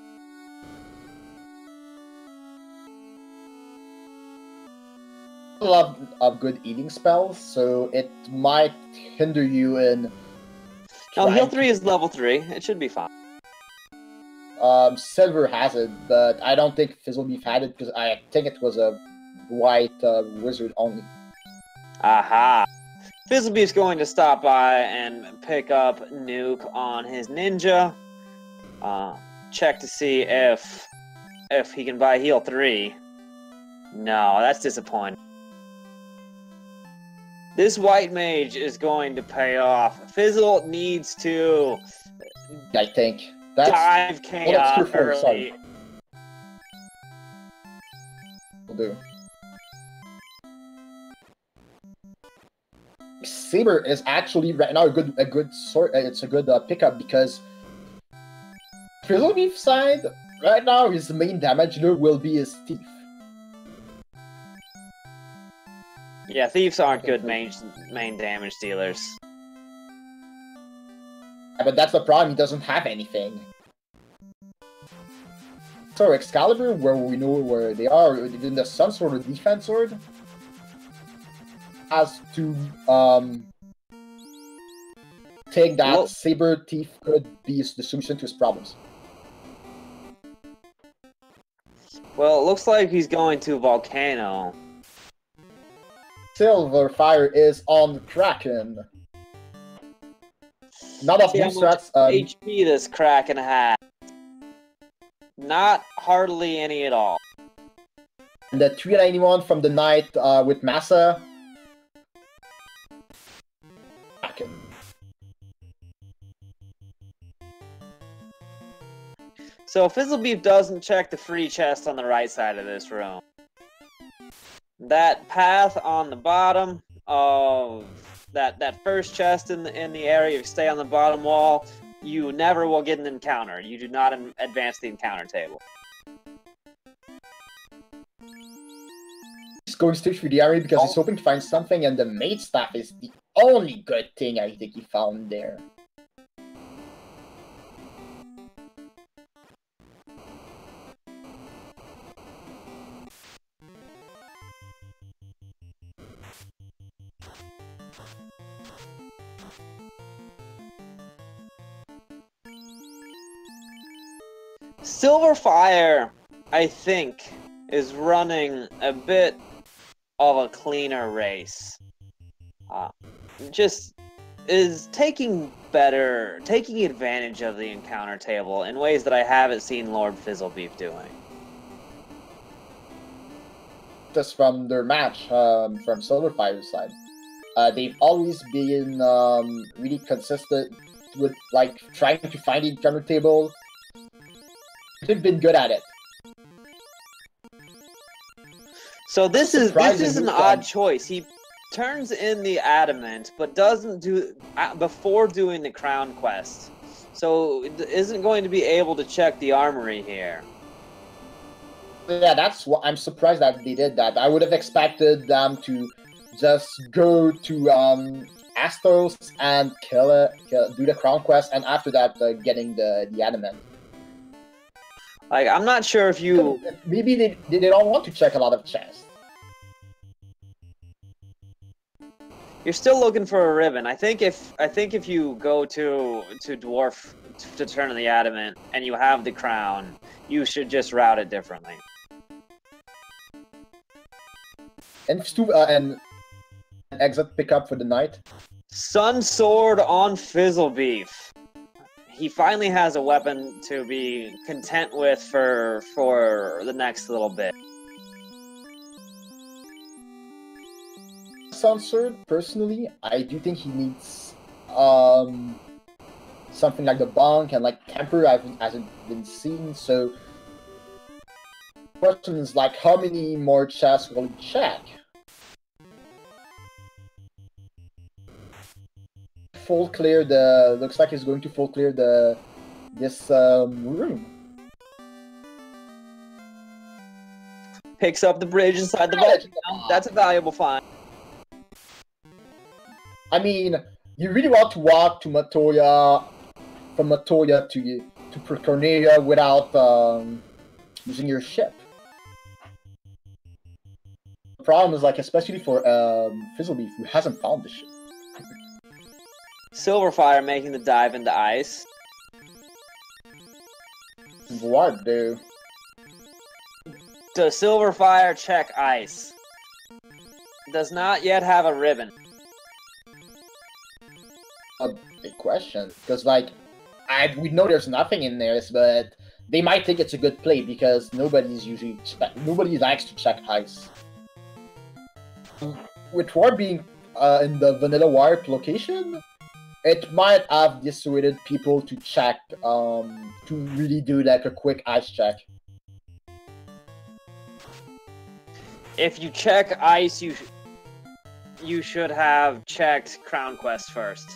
A lot of good eating spells, so it might hinder you in. No, heal 3 is level 3. It should be fine. Silver has it, but I don't think Fizzlebeef had it because I think it was a white wizard only. Aha! Fizzlebeef's going to stop by and pick up Nuke on his ninja. Check to see if he can buy heal 3. No, that's disappointing. This white mage is going to pay off. Fizzle needs to, I think. That's dive chaos early. Will do. Saber is actually right now a good sort. It's a good pickup because Fizzlebeef side right now his main damage dealer will be his thief. Yeah, thieves aren't good main damage dealers. Yeah, but that's the problem. He doesn't have anything. So Excalibur, where we know where they are, in the Sun Sword or Defense Sword, has to take that Saber Thief could be the solution to his problems. Well, it looks like he's going to Volcano. Sylverfyre is on Kraken. Not of new strats. HP this Kraken has. Not hardly any at all. And the 391 from the Knight with Massa. Kraken. So Fizzlebeef doesn't check the free chest on the right side of this room. That path on the bottom of that first chest in the area, if you stay on the bottom wall, you never will get an encounter. You do not advance the encounter table. He's going straight through the area because he's hoping to find something, and the Maid Staff is the only good thing I think he found there. Sylverfyre, I think, is running a bit of a cleaner race. Just is taking advantage of the encounter table in ways that I haven't seen LordFizzlebeef doing. Just from their match, from Sylverfyre's side, they've always been really consistent with like trying to find the encounter table. They've been good at it. So this is an odd choice. He turns in the adamant, but doesn't do before doing the crown quest. So isn't going to be able to check the armory here. Yeah, that's what I'm surprised that they did that. I would have expected them to just go to Astos and do the crown quest, and after that getting the adamant. Like, I'm not sure if you... Maybe they don't want to check a lot of chests. You're still looking for a ribbon. I think if you go to Dwarf to turn on the adamant and you have the crown, you should just route it differently. And exit pickup for the Knight. Sun Sword on Fizzlebeef. He finally has a weapon to be content with for the next little bit. Sun Sword, personally, I do think he needs something like the bunk and like temper hasn't been seen. So the question is like, how many more chests will he check? Full clear the looks like he's going to full clear this room. Picks up the bridge inside the vault. That's a valuable find. I mean, you really want to walk to Matoya, from Matoya to Cornelia without using your ship. The problem is like, especially for Fizzlebeef, who hasn't found the ship. Sylverfyre making the dive into ice. What, dude? Does Sylverfyre check ice? Does not yet have a ribbon. A big question, because like, we know there's nothing in there, but they might think it's a good play because nobody likes to check ice. With War being in the vanilla warp location, it might have dissuaded people to check, to really do like a quick ice check. If you check ice, you should have checked Crown Quest first.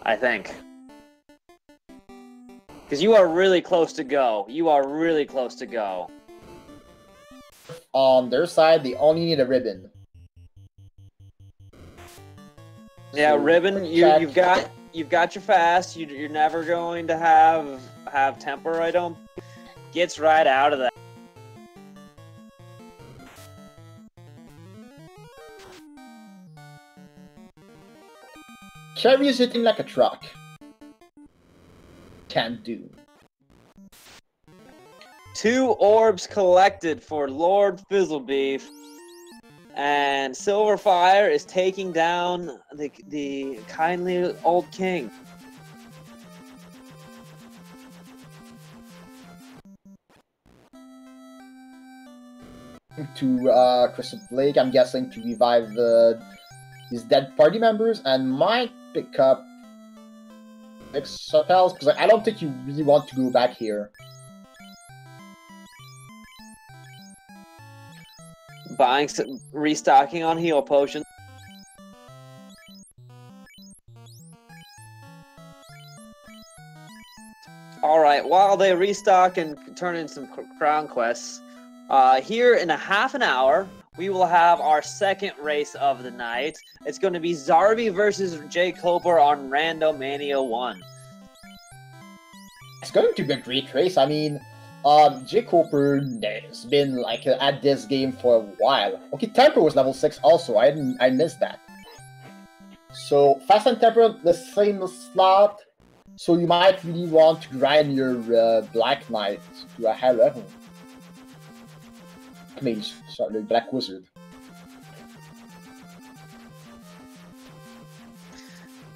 I think. Because you are really close to go. You are really close to go. On their side, they only need a ribbon. Yeah, So, ribbon. You've got your fast. You're never going to have temper. I don't. Gets right out of that. Cherry is hitting like a truck. Can't do. 2 orbs collected for LordFizzlebeef, and Sylverfyre is taking down the kindly old king. To Crystal Lake, I'm guessing, to revive his dead party members, and might pick up Exopels, because I don't think you really want to go back here. Buying, restocking on heal potions. Alright, while they restock and turn in some crown quests, here in a half an hour, we will have our second race of the night. It's going to be Zarby versus Jay Cooper on Randomizer 1. It's going to be a great race. I mean, Jay Cooper has been like at this game for a while. Okay, Temper was level 6 also. I missed that. So Fast and Temper, the same slot. So you might really want to grind your Black Knight to a high level. Mage, sorry, Black Wizard.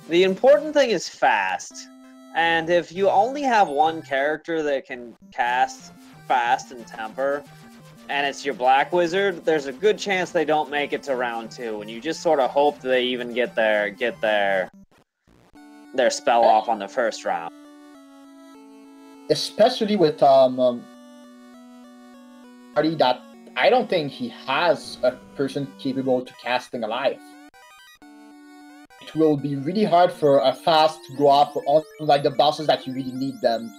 The important thing is fast. And if you only have one character that can cast fast and temper, and it's your Black Wizard, there's a good chance they don't make it to round 2, and you just sort of hope that they even get their spell off on the first round. Especially with party that I don't think he has a person capable to casting alive. It will be really hard for a fast to go off on like the bosses that you really need them.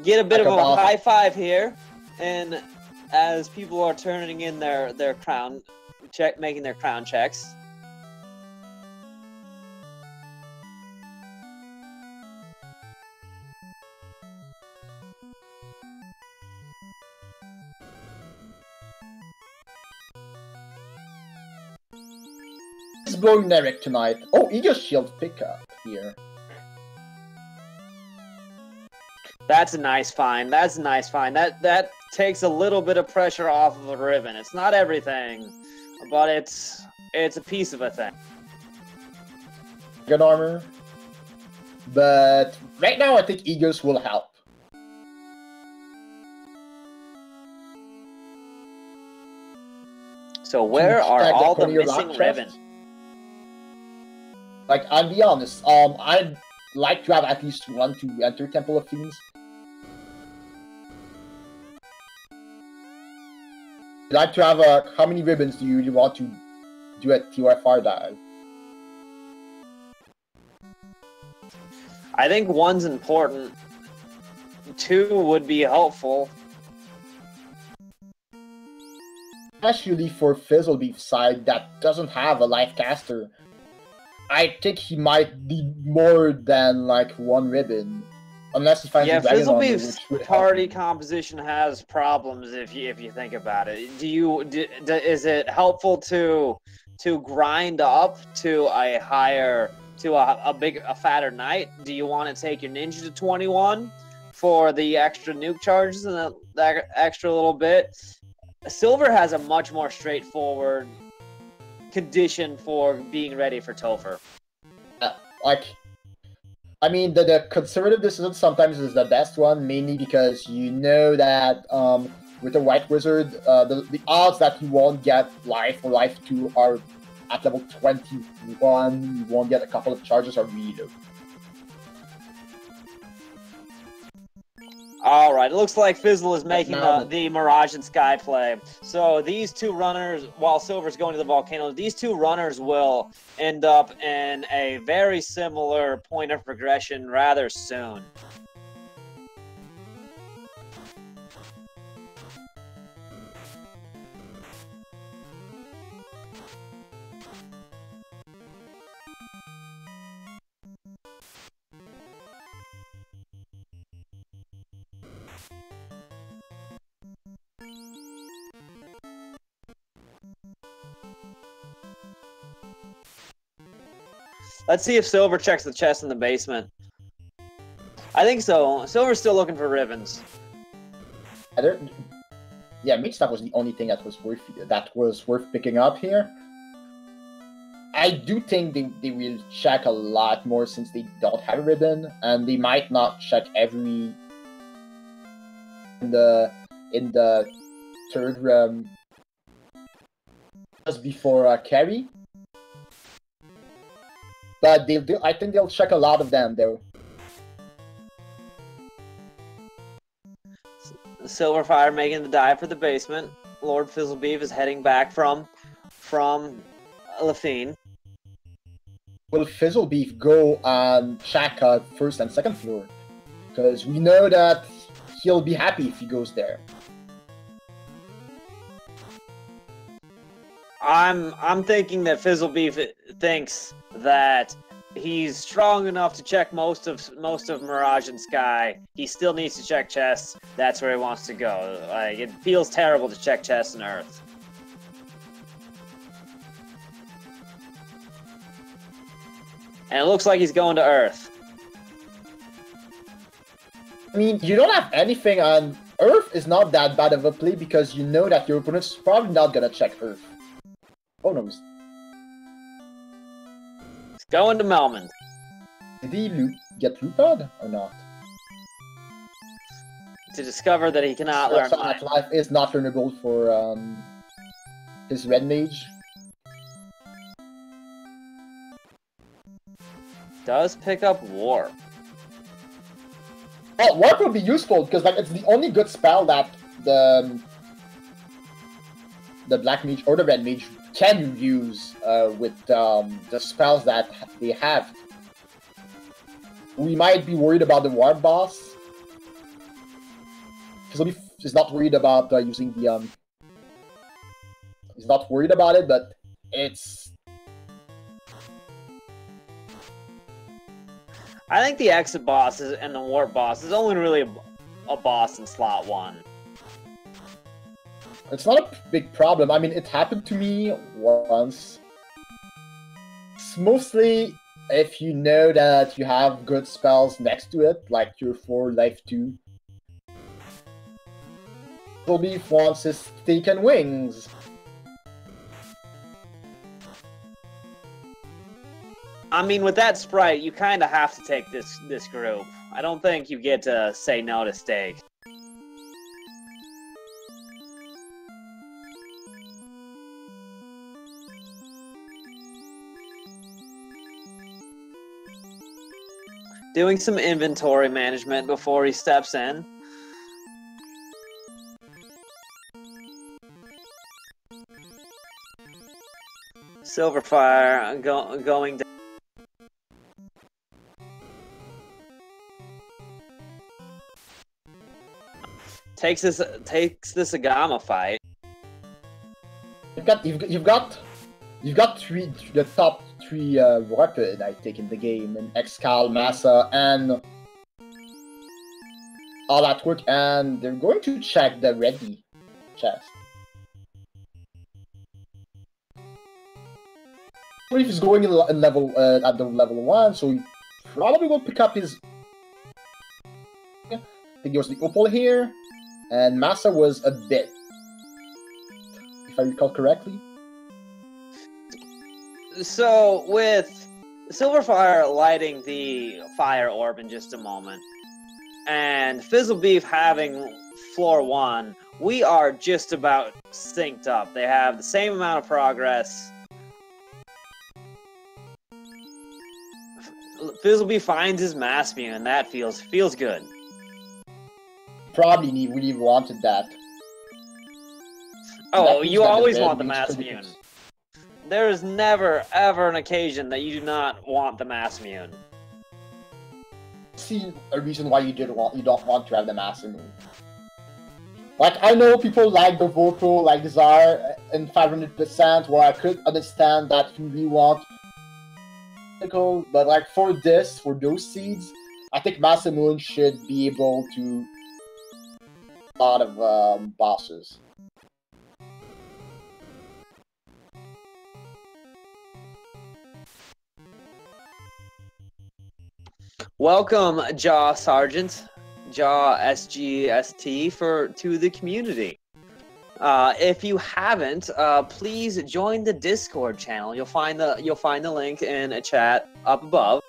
Get a bit like of a high five here, and as people are turning in their crown check, making their crown checks. It's blowing Nerek tonight. Oh, Eagle Shield pickup here. That's a nice find. That's a nice find. That takes a little bit of pressure off of a ribbon. It's not everything, but it's a piece of a thing. Good armor. But right now I think Eagles will help. So where are check all the corner missing lock ribbons? chest. Like, I'll be honest, I'd like to have at least one to enter Temple of Fiends. I'd like to have how many ribbons do you really want to do at TOFR dive? I think one's important. 2 would be helpful. Especially for Fizzlebeef's side that doesn't have a life caster. I think he might need more than like 1 ribbon. Unless he finds a dragon armor, Fizzlebeef's which would help party him. composition has problems if you think about it. Is it helpful to grind up to a higher a fatter knight? Do you want to take your ninja to 21 for the extra nuke charges and that extra little bit? Silver has a much more straightforward condition for being ready for Topher. I mean, the conservative decision sometimes is the best one, mainly because you know that with the White Wizard, the odds that you won't get life or life 2 are at level 21, you won't get a couple of charges are really low. Alright, it looks like Fizzle is making the Mirage and Sky play. So these 2 runners, while Silver's going to the volcano, these 2 runners will end up in a very similar point of progression rather soon. Let's see if Silver checks the chest in the basement. I think so. Silver's still looking for ribbons. Yeah, mage stuff was the only thing that was worth picking up here. I do think they will check a lot more since they don't have a ribbon, and they might not check every in the third just before carry. But I think they'll check a lot of them though. Sylverfyre making the dive for the basement. LordFizzlebeef is heading back from Lafine. Will Fizzlebeef go and check first and second floor? Because we know that he'll be happy if he goes there. I'm thinking that Fizzlebeef thinks that he's strong enough to check most of Mirage and Sky. He still needs to check chests. That's where he wants to go. Like, it feels terrible to check chests in Earth. And it looks like he's going to Earth. I mean, you don't have anything on Earth is not that bad of a play because you know that your opponent's probably not gonna check Earth. Oh no. He's going to Melman. Did he get loot pod or not? To discover that he cannot learn life. Life is not learnable for his red mage. Does pick up Warp. Oh, Warp would be useful because like it's the only good spell that the black mage or the red mage can use with the spells that they have. We might be worried about the Warp boss. Fizzlebeef is not worried about using the he's not worried about it, but it's. I think the exit boss and the Warp boss is only really a boss in slot 1. It's not a big problem. I mean, it happened to me once. It's mostly if you know that you have good spells next to it, like your 4 life 2. Fizzlebeef wants his steak and wings. I mean, with that sprite, you kind of have to take this group. I don't think you get to say no to steak. Doing some inventory management before he steps in. Sylverfyre going down. Takes this Agama fight. You've got the top three weapon I think in the game, and Excal, Massa, and all that work, and they're going to check the ready chest. If he's going in level at the level 1, so he probably will pick up his. I think it was the Opal here, and Massa was a bit, if I recall correctly. So with Sylverfyre lighting the fire orb in just a moment, and Fizzlebeef having floor 1, we are just about synced up. They have the same amount of progress. Fizzlebeef finds his Massmune, and that feels good. Probably really wanted that. Oh, you always want the Massmune. There is never, ever an occasion that you do not want the Massmune. See a reason why you don't want to have the Massmune. Like, I know people like the Vocal, like Czar, and 500%, where I could understand that you really want, but like for those seeds, I think Massmune should be able to a lot of bosses. Welcome, Jaw Sergeant, Jaw SGST to the community. If you haven't, please join the Discord channel. You'll find the link in a chat up above.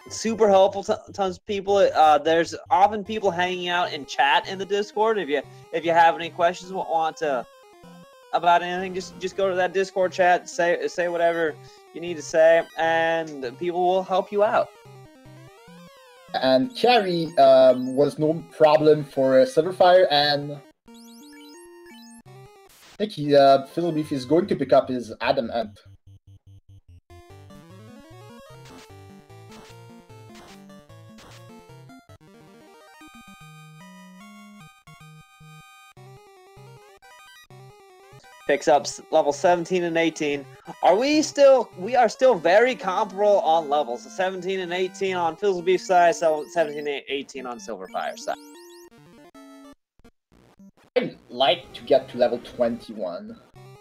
It's super helpful to tons of people. There's often people hanging out in chat in the Discord. If you have any questions, want to about anything, just go to that Discord chat, say whatever you need to say, and people will help you out. And carry was no problem for Sylverfyre, and I think Fizzlebeef is going to pick up his Adamant. Picks up level 17 and 18. We are still very comparable on levels. 17 and 18 on Fizzlebeef's side, so 17 and 18 on Sylverfyre's side. I'd like to get to level 21,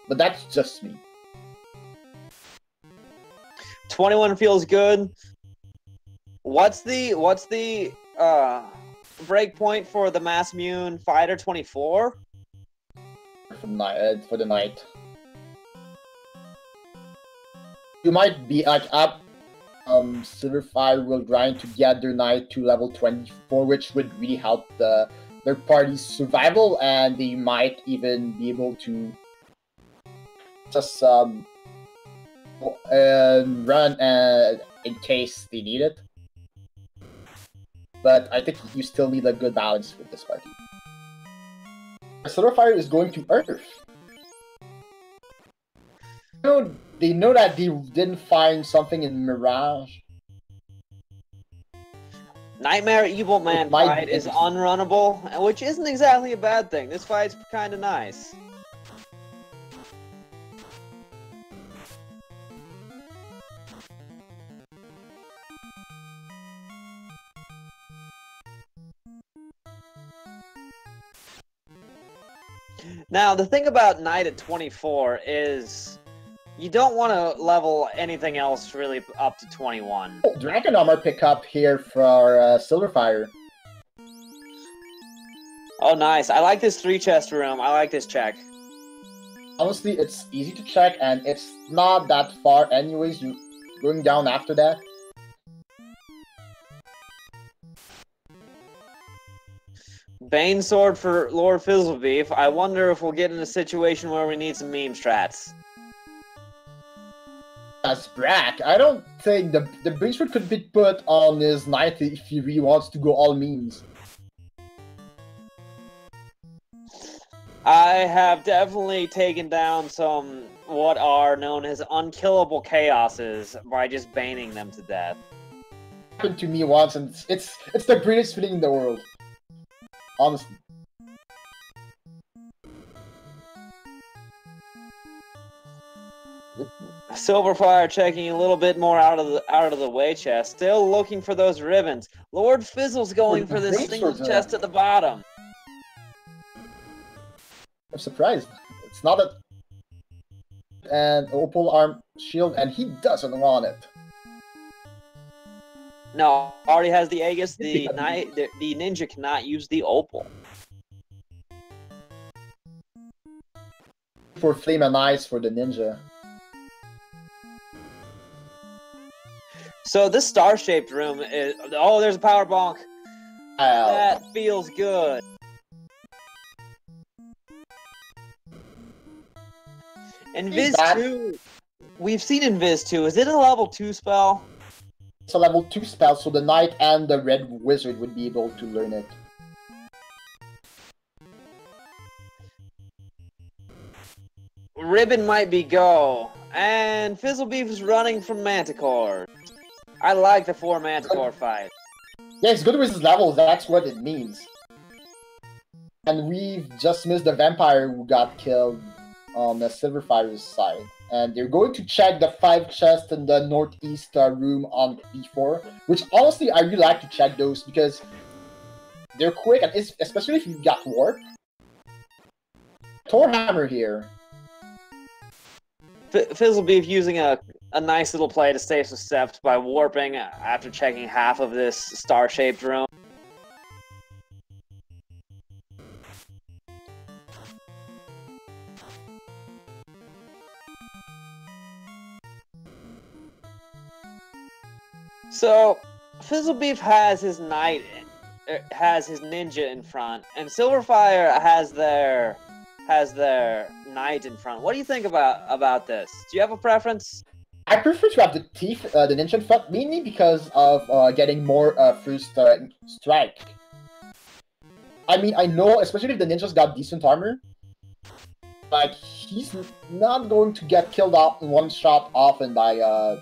but that's just me. 21 feels good. What's the break point for the Massmune Fighter? 24? For the night. You might be like up. Sylverfyre will grind to get their knight to level 24, which would really help their party's survival, and they might even be able to just run in case they need it. But I think you still need a good balance with this party. Sylverfyre is going to Earth. They know that they didn't find something in Mirage. Nightmare Evil Man fight is unrunnable, which isn't exactly a bad thing. This fight's kind of nice. Now, the thing about Knight at 24 is you don't want to level anything else really up to 21. Oh, Dragon Armor pickup here for Sylverfyre. Oh, nice. I like this 3-chest room. I like this check. Honestly, it's easy to check, and it's not that far anyways. You going down after that. Bane Sword for LordFizzlebeef. I wonder if we'll get in a situation where we need some meme strats. as Brack. I don't think the bracelet could be put on his knight if he really wants to go all means. I have definitely taken down some what are known as unkillable chaoses by just baning them to death. Happened to me once, and it's the greatest feeling in the world. Honestly. Sylverfyre checking a little bit more out of the way chest, still looking for those ribbons. Lord Fizzle's going for this single chest at the bottom. I'm surprised. It's not an opal arm shield, and he doesn't want it. No, already has the Aegis. The ninja cannot use the opal. For flame and ice for the ninja. So this star-shaped room is... Oh, there's a power bonk. Ow. That feels good. Invis 2. We've seen Invis 2. Is it a level 2 spell? It's a level 2 spell, so the knight and the red wizard would be able to learn it. Ribbon might be go. And Fizzlebeef is running from Manticore. I like the 4 Manticore fight. Yeah, it's good with his levels, that's what it means. And we've just missed the vampire who got killed on the Sylverfyre's side. And they're going to check the 5 chests in the northeast room on B4, which honestly I really like to check those because they're quick, and especially if you've got warp. Thor hammer here. Fizzlebeef using a nice little play to save some steps by warping after checking half of this star-shaped room. So, Fizzlebeef has his knight, has his ninja in front, and Sylverfyre has their knight in front. What do you think about this? Do you have a preference? I prefer to have the thief, the ninja in front, mainly because of getting more first strike. I mean, I know, especially if the ninja's got decent armor, like, he's not going to get killed off in one shot often by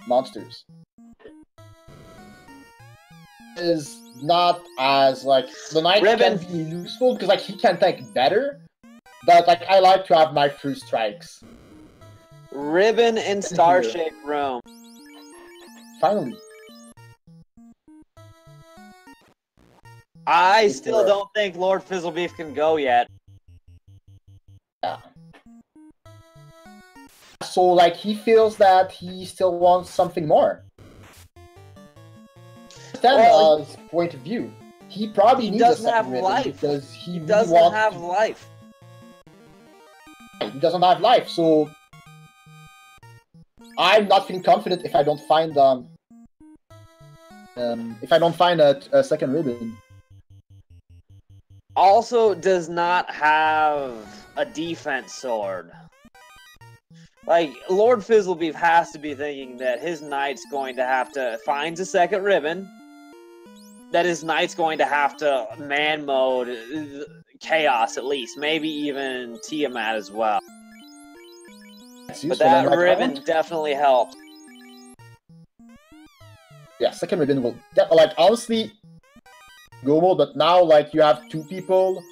monsters. Is not as, like, the knight can be useful because, like, he can tank better, but, like, I like to have my first strikes. Ribbon in star-shaped room. Finally. I still don't think Lord Fizzlebeef can go yet. Yeah. So, like, he feels that he still wants something more. Understand his point of view. He probably needs a second ribbon because he really doesn't have life. He doesn't have life, so I'm not feeling confident if I don't find a second ribbon. Also does not have a defense sword. Like, Lord Fizzlebeef has to be thinking that his knight's going to have to find a second ribbon, that his knight's going to have to man mode Chaos at least, maybe even Tiamat as well. But that ribbon definitely helped. Yeah, second ribbon will, like, honestly, go mode, but now, like, you have 2 people,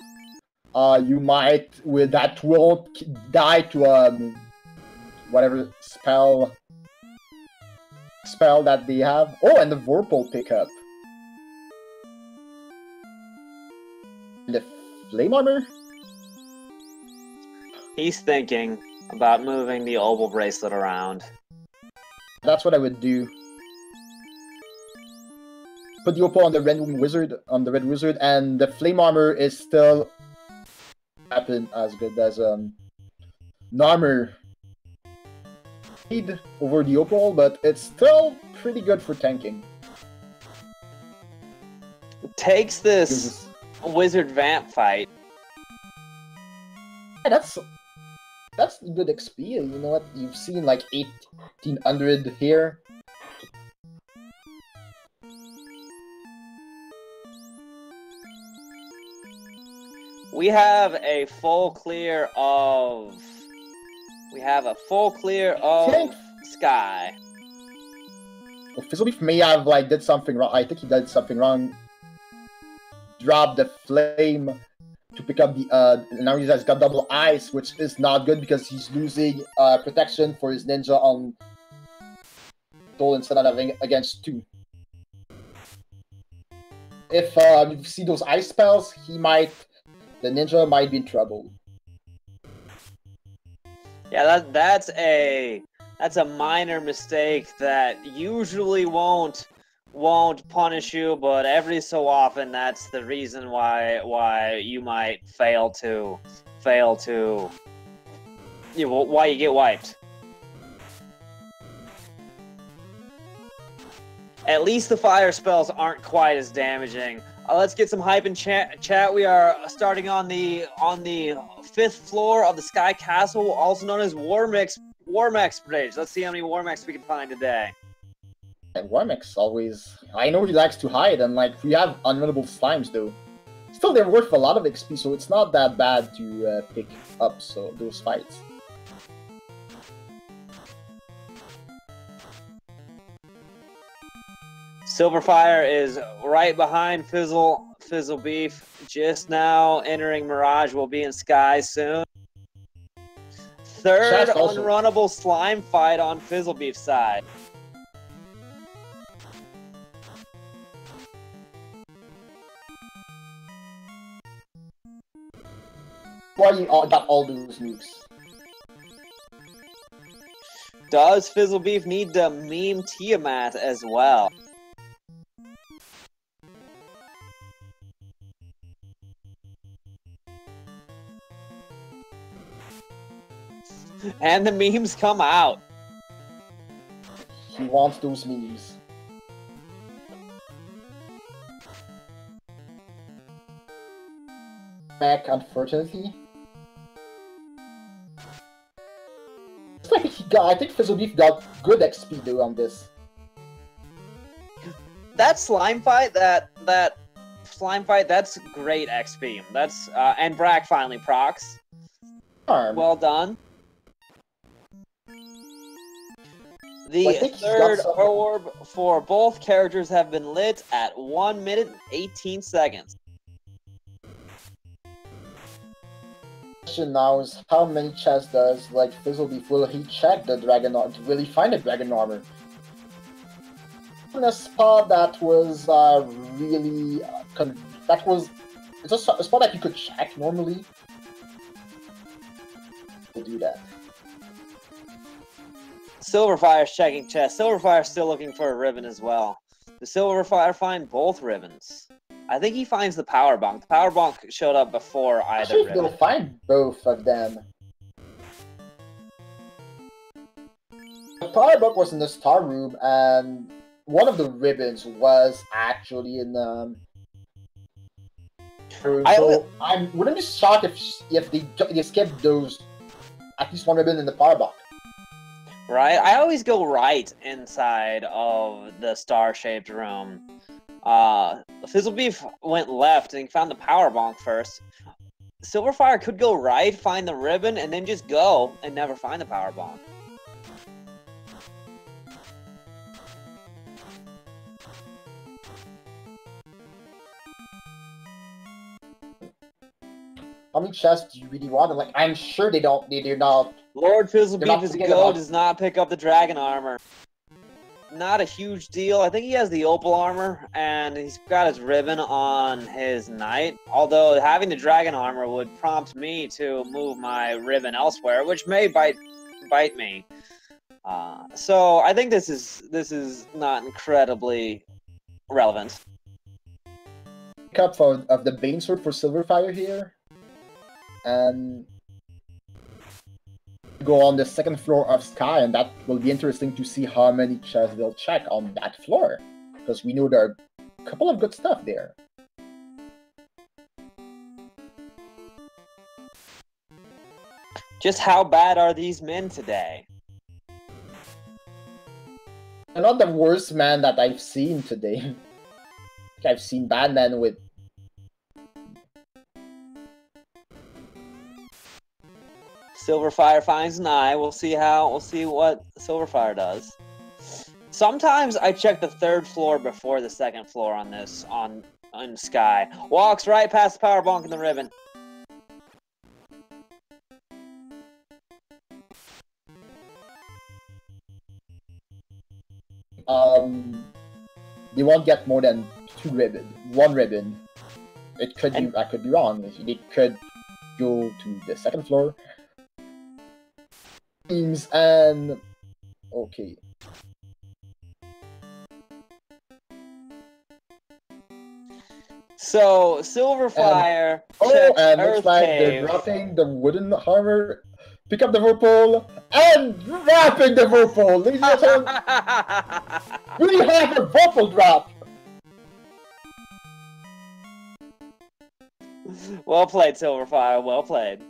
you might, with that won't die to, whatever spell that they have. Oh, and the Vorpal pickup. The flame armor? He's thinking about moving the opal bracelet around. That's what I would do. Put the opal on the red wizard, and the flame armor is still weapon as good as an armor over the opal, but it's still pretty good for tanking. It takes this wizard vamp fight. Yeah, That's good XP. You know what? You've seen like 1800 here. We have a full clear of. We have a full clear of Sky. Well, Fizzlebeef may have like did something wrong. I think he did something wrong. Drop the flame to pick up the now he's got double ice, which is not good because he's losing protection for his ninja on Soul instead of having against 2. If you see those ice spells, the ninja might be in trouble. Yeah, that's a minor mistake that usually won't punish you, but every so often that's the reason why you might fail to why you get wiped. At least the fire spells aren't quite as damaging. Let's get some hype in chat. We are starting on the 5th floor of the Sky Castle, also known as Warmix Bridge. Let's see how many Warmix we can find today. And Warmix always... I know he likes to hide, and like we have unwinnable slimes though. Still, they're worth a lot of XP, so it's not that bad to pick up those fights. Sylverfyre is right behind Fizzlebeef. Just now entering Mirage, will be in Sky soon. Third unrunnable slime fight on Fizzlebeef's side. Why you got all those nukes? Does Fizzlebeef need to meme Tiamat as well? And the memes come out. He wants those memes. Back, unfortunately. It's like I think Fizzlebeef got good XP though on this. That slime fight, that's great XP. That's and Brack finally procs. Well done. The third orb for both characters have been lit at 1 minute and 18 seconds. Question now is how many chests does like Fizzlebeef will he check the dragon armor? Will he find the dragon armor? In a spot that was really it's a spot that you could check normally. We'll do that. Sylverfyre's checking chest. Sylverfyre's still looking for a ribbon as well. Does Sylverfyre find both ribbons? I think he finds the power bonk. The power bonk showed up before either ribbon. He'll find both of them. The power bonk was in the star room, and one of the ribbons was actually in the room. So I wouldn't be shocked if they skipped those at least one ribbon in the power bonk. Right? I always go right inside of the star-shaped room. Fizzlebeef went left and he found the power bonk first. Sylverfyre could go right, find the ribbon, and then just go and never find the power bonk. How many chests do you really want? And like, I'm sure they're not. Lord Fizzlebeef is a go, does not pick up the dragon armor. Not a huge deal. I think he has the opal armor, and he's got his ribbon on his knight. Although having the dragon armor would prompt me to move my ribbon elsewhere, which may bite me. So I think this is not incredibly relevant. Cup of the Bane Sword for Sylverfyre here. And go on the 2nd floor of Sky, and that will be interesting to see how many chests they'll check on that floor, because we know there are a couple of good stuff there. Just how bad are these men today? They're not the worst man that I've seen today. I've seen bad men with... Sylverfyre finds an eye. We'll see what Sylverfyre does. Sometimes I check the 3rd floor before the 2nd floor on this on Sky. Walks right past the power bonk and the ribbon. They won't get more than 1 ribbon. It could be, I could be wrong. They could go to the 2nd floor. Teams and okay. So Sylverfyre checks and Earth looks like Cave. they're dropping the wooden hammer. Pick up the whirlpool and dropping the whirlpool. Ladies and gentlemen, we have a whirlpool drop. Well played, Sylverfyre. Well played.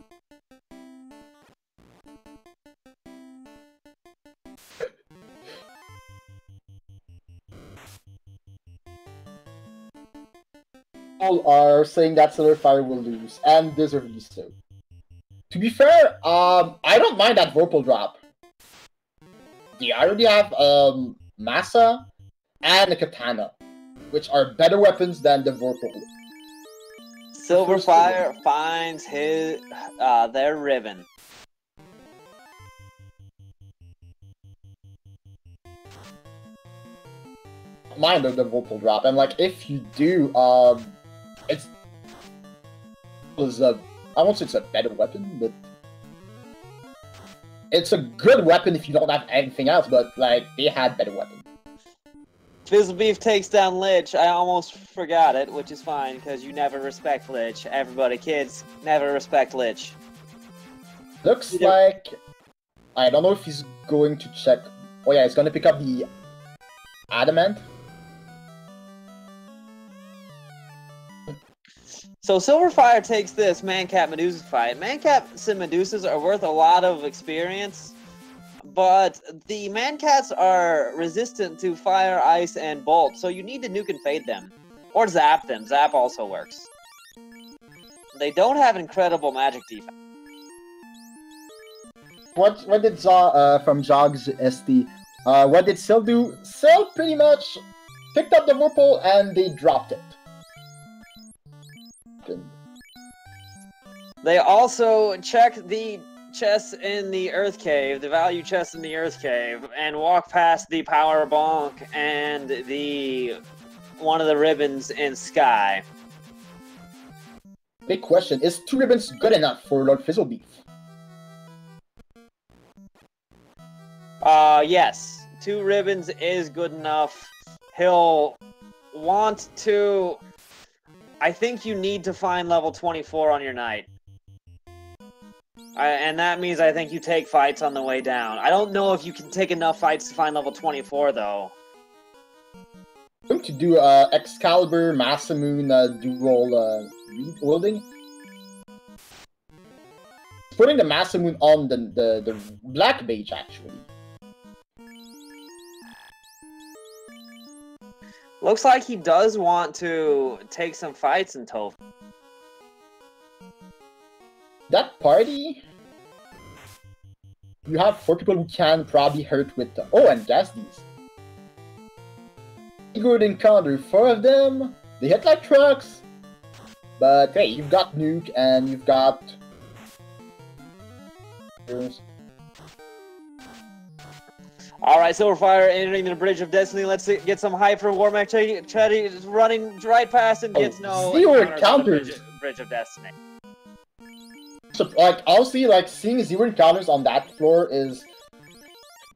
All are saying that Sylverfyre will lose, and deservedly so. To be fair, I don't mind that whirlpool drop. They already have Massa and a katana, which are better weapons than the whirlpool. Sylverfyre finds their ribbon. Mind the whirlpool drop, and like if you do, it's I won't say it's a better weapon, but it's a good weapon if you don't have anything else. But like they had better weapons. Fizzlebeef takes down Lich. I almost forgot it, which is fine, because you never respect Lich. Everybody, kids, never respect Lich. Looks like... I don't know if he's going to check... Oh yeah, he's going to pick up the Adamant. So Sylverfyre takes this Man-Cat Medusa fight. Man-Cats and Medusas are worth a lot of experience, but the Man-Cats are resistant to fire, ice, and bolt, so you need to nuke and fade them. Or zap them. Zap also works. They don't have incredible magic defense. What did from Jogs ST, what did Syl do? Syl pretty much picked up the whirlpool and they dropped it. They also check the chests in the Earth Cave, the value chests in the Earth Cave, and walk past the power bonk and the one of the ribbons in Sky. Big question, is 2 ribbons good enough for LordFizzlebeef? Yes. 2 ribbons is good enough. He'll want to... I think you need to find level 24 on your knight. And that means I think you take fights on the way down. I don't know if you can take enough fights to find level 24, though. I'm going to do Excalibur, Masamune, dual wielding. Putting the Masamune on the Black Mage, actually. Looks like he does want to take some fights in Toph. That party, you have 4 people who can probably hurt with the... Oh, and gas these. Good encounter, 4 of them. They hit like trucks. But hey, you've got Nuke and you've got... Alright, Sylverfyre entering the Bridge of Destiny. Let's get some hype for Warmac. Chetty is running right past and gets no 0 encounters. Bridge of Destiny. So, like, honestly, like, seeing 0 encounters on that floor is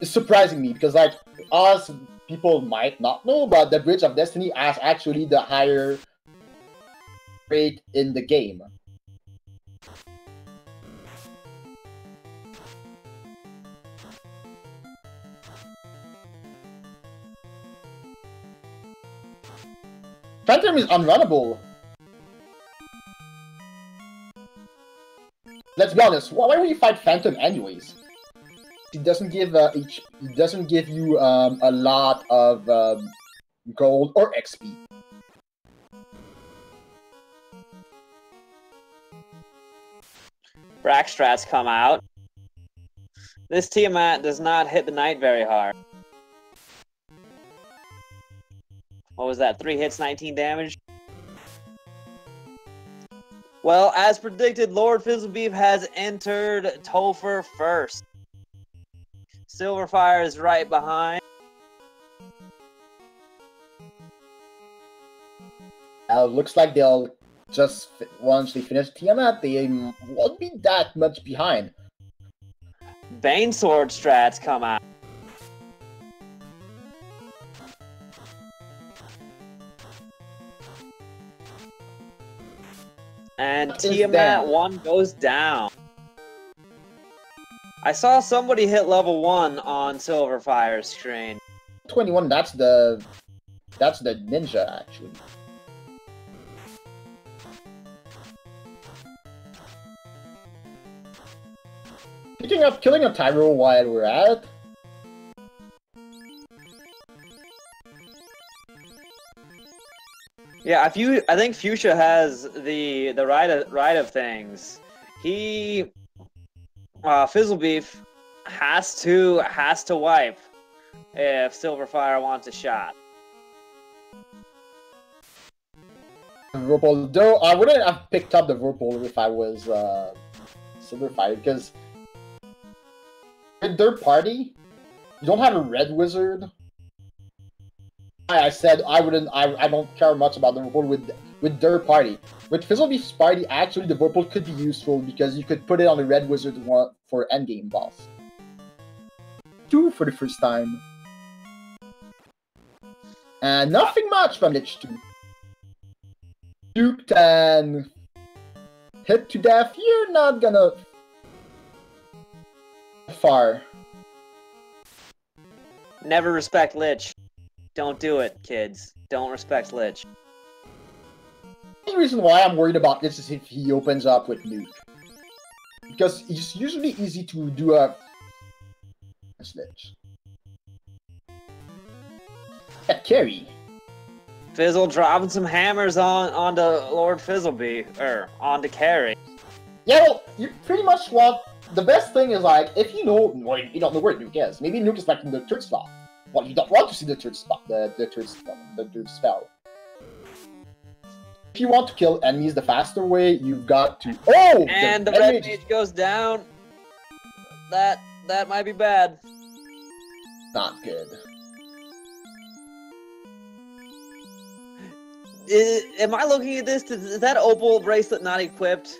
surprising me, because, like, us people might not know, but the Bridge of Destiny has actually the higher rate in the game. Phantom is unrunnable. let's be honest. Why would you fight Phantom anyways? It doesn't give it doesn't give you a lot of gold or XP. Rack strats come out. This Tiamat does not hit the knight very hard. What was that? 3 hits, 19 damage? Well, as predicted, LordFizzlebeef has entered Topher first. Sylverfyre is right behind. Looks like they'll just, once they finish Tiamat, they won't be that much behind. Banesword strats come out. And Tiamat 1 goes down. I saw somebody hit level 1 on Sylverfyre's screen. 21, that's the ninja, actually. Picking up, killing a Tyro while we're at it. Yeah, I think Fuchsia has the right of things. He Fizzlebeef has to wipe if Sylverfyre wants a shot. Whirlpool, though I wouldn't have picked up the Whirlpool if I was Sylverfyre, because with their party, you don't have a red wizard. I said I don't care much about the Whirlpool with their party. With Fizzlebeef's party, actually the Whirlpool could be useful because you could put it on the red wizard one for endgame boss. 2 for the first time. And nothing much from Lich 2. Duped and hit to death, you're not gonna far. Never respect Lich. Don't do it, kids. Don't respect Lich. The only reason why I'm worried about this is if he opens up with Nuke. Because it's usually easy to do a Lich. At carry. Fizzle dropping some hammers onto LordFizzlebeef, onto carry. Yeah, well, you pretty much want the best thing is like if you know, well, you don't know where Nuke is. Maybe Nuke is like in the third spot. Well, you don't want to see the third spot, the third spell. If you want to kill enemies the faster way, you've got to. Oh! And the red mage goes down. That might be bad. Not good. Am I looking at this? Is that opal bracelet not equipped?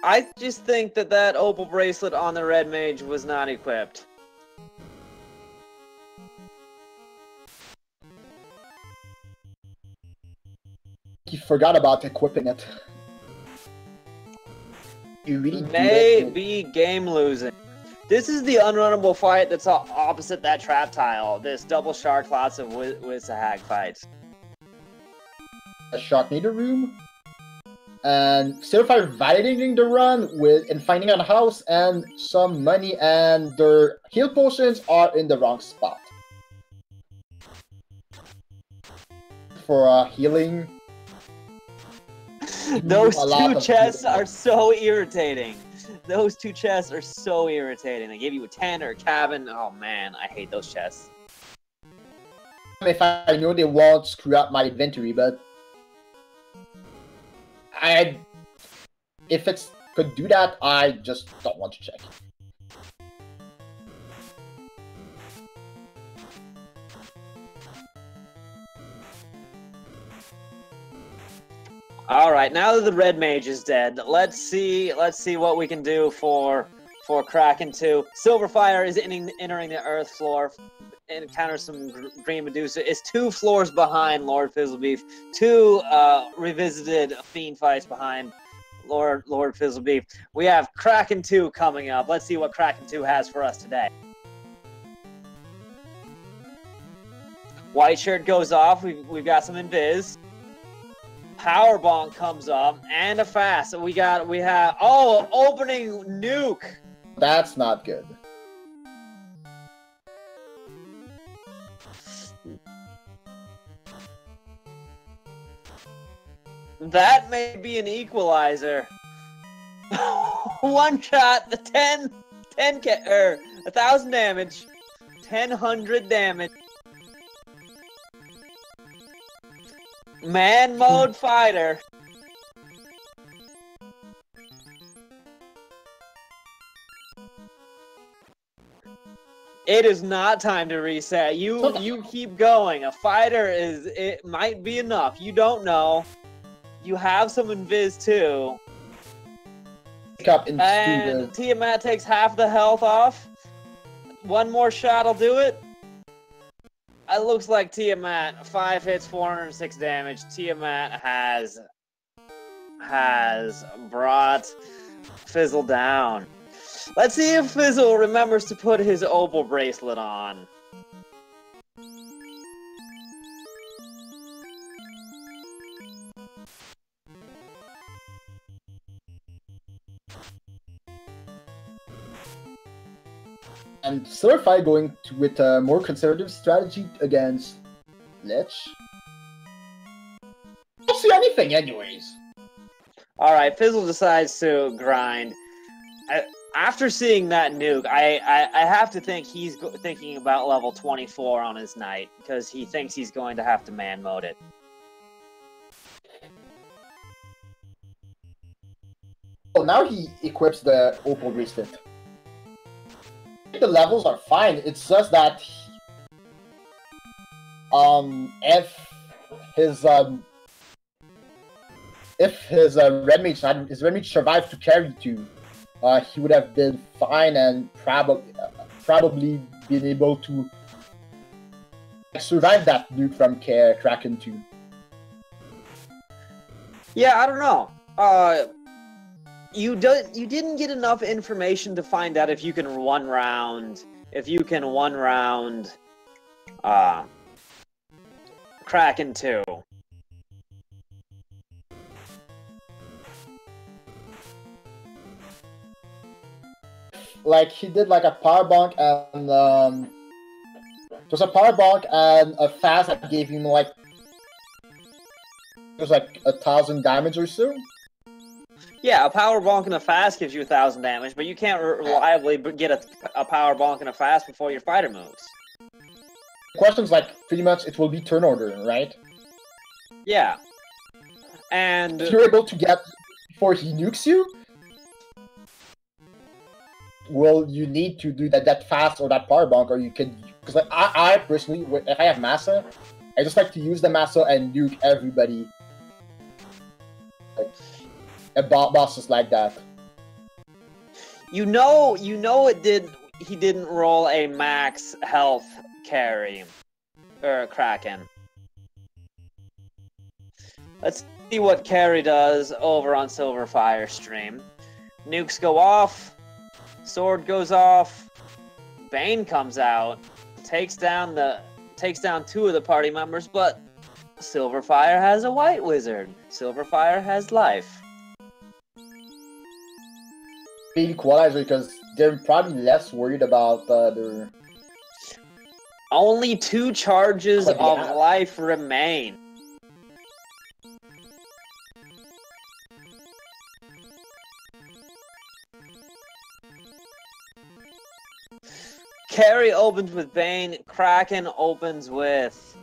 I just think that opal bracelet on the red mage was not equipped. You forgot about equipping it. You really may be game losing. This is the unrunnable fight that's opposite that trap tile. This double shark lots of Wizahag fights. A Sharknado room. And Sylverfyre validating the run and finding a house and some money, and their heal potions are in the wrong spot. For healing. Those two chests are so irritating. Those two chests are so irritating. They give you a tent or a cabin. Oh man, I hate those chests. If I know they won't screw up my inventory, but if it could do that, I just don't want to check. All right, now that the red mage is dead, let's see what we can do for Kraken 2. Sylverfyre is entering the earth floor, encounters some green Medusa. Is 2 floors behind LordFizzlebeef. 2 revisited fiend fights behind LordFizzlebeef. We have Kraken 2 coming up. Let's see what Kraken 2 has for us today. White shirt goes off. We've got some invis. Power bonk comes up and a fast. So we have opening nuke. That's not good. That may be an equalizer. One shot, the 1,000 damage, 1,000 damage. Man mode fighter. It is not time to reset. You keep going. A fighter it might be enough. You don't know. You have some invis too. And Tiamat takes half the health off. One more shot will do it. It looks like Tiamat, 5 hits, 406 damage. Tiamat has brought Fizzle down. Let's see if Fizzle remembers to put his opal bracelet on. And sylverfyre going with a more conservative strategy against Lich. I don't see anything anyways. Alright, Fizzle decides to grind. After seeing that nuke, I have to think he's thinking about level 24 on his knight, because he thinks he's going to have to man mode it. Well, now he equips the opal bracelet. The levels are fine. It's just that if his red mage survived to carry 2, he would have been fine and probably been able to survive that nuke from Kraken 2. Yeah, I don't know. You didn't get enough information to find out if you can one round Kraken 2. Like he did like a power bonk and it was a power bonk and a fast that gave him like it was like 1,000 damage or so. Yeah, a power bonk and a fast gives you 1,000 damage, but you can't reliably get a power bonk and a fast before your fighter moves. The question's like, pretty much it will be turn order, right? Yeah. And if you're able to get before he nukes you, well, you need to do that fast or that power bonk, or you can... Because like, I personally, if I have Massa, I just like to use the Massa and nuke everybody. Like... bosses like that. You know he didn't roll a max health carry or Kraken. Let's see what carry does over on sylverfyre stream. Nukes go off, sword goes off, Bane comes out, takes down 2 of the party members, but sylverfyre has a white wizard. Sylverfyre has life. Equalizer because they're probably less worried about their... Only 2 charges of life remain. Carry opens with Bane, Kraken opens with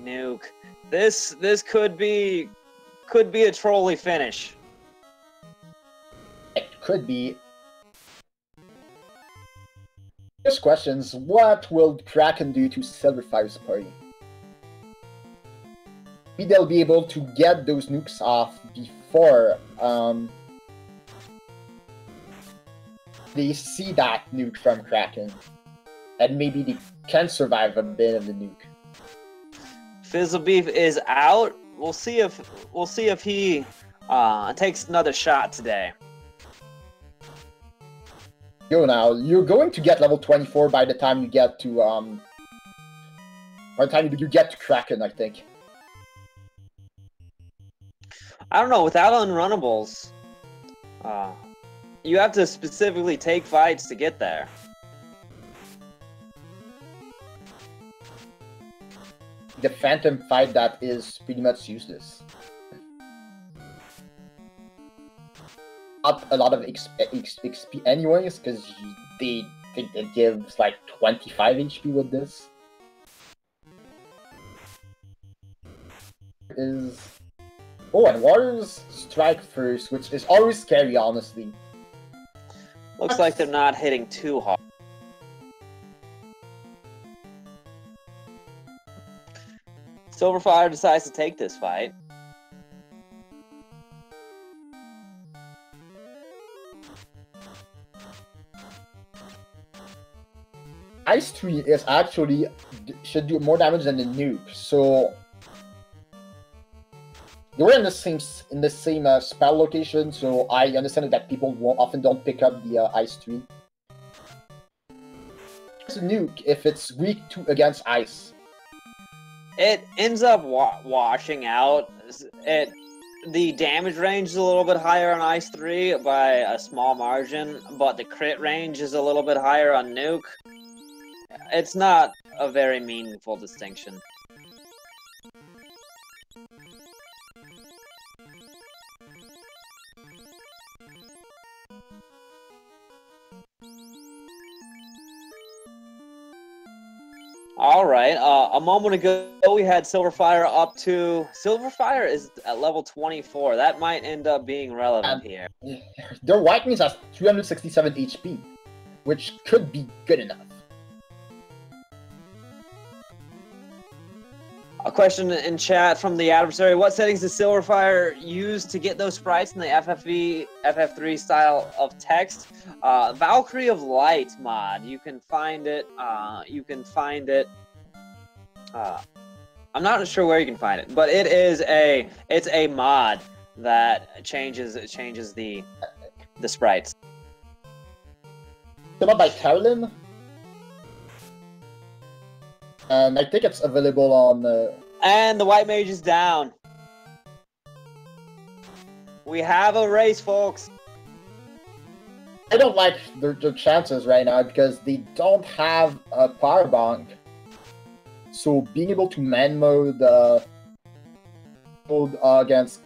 Nuke. This could be a trolley finish. It could be. First questions, what will Kraken do to sylverfyre's party? Maybe they'll be able to get those nukes off before they see that nuke from Kraken. And maybe they can survive a bit of the nuke. Fizzlebeef is out. We'll see if he takes another shot today. Go now. You're going to get level 24 by the time you get to you get to Kraken, I think. I don't know, without unrunnables, you have to specifically take fights to get there. The Phantom fight that is pretty much useless. Not a lot of XP anyways, because they think it gives like 25 HP with this. Oh, and Warriors strike first, which is always scary, honestly. Looks like they're not hitting too hard. Sylverfyre decides to take this fight. Ice Tree is actually should do more damage than the nuke, so they were in the same spell location. So I understand that people often don't pick up the Ice Tree. It's a nuke if it's weak against ice. It ends up washing out. The damage range is a little bit higher on Ice 3 by a small margin, but the crit range is a little bit higher on Nuke. It's not a very meaningful distinction. Alright, a moment ago we had Sylverfyre up to... Sylverfyre is at level 24. That might end up being relevant here. Their White Mage has 367 HP, which could be good enough. A question in chat from the adversary. What settings does Sylverfyre use to get those sprites in the FF3 style of text? Valkyrie of Light mod. You can find it. I'm not sure where you can find it, but it's a mod that changes the sprites. It's by Carolyn. And I think it's available on... And the White Mage is down. We have a race, folks. I don't like their chances right now because they don't have a power bank. So being able to man mode against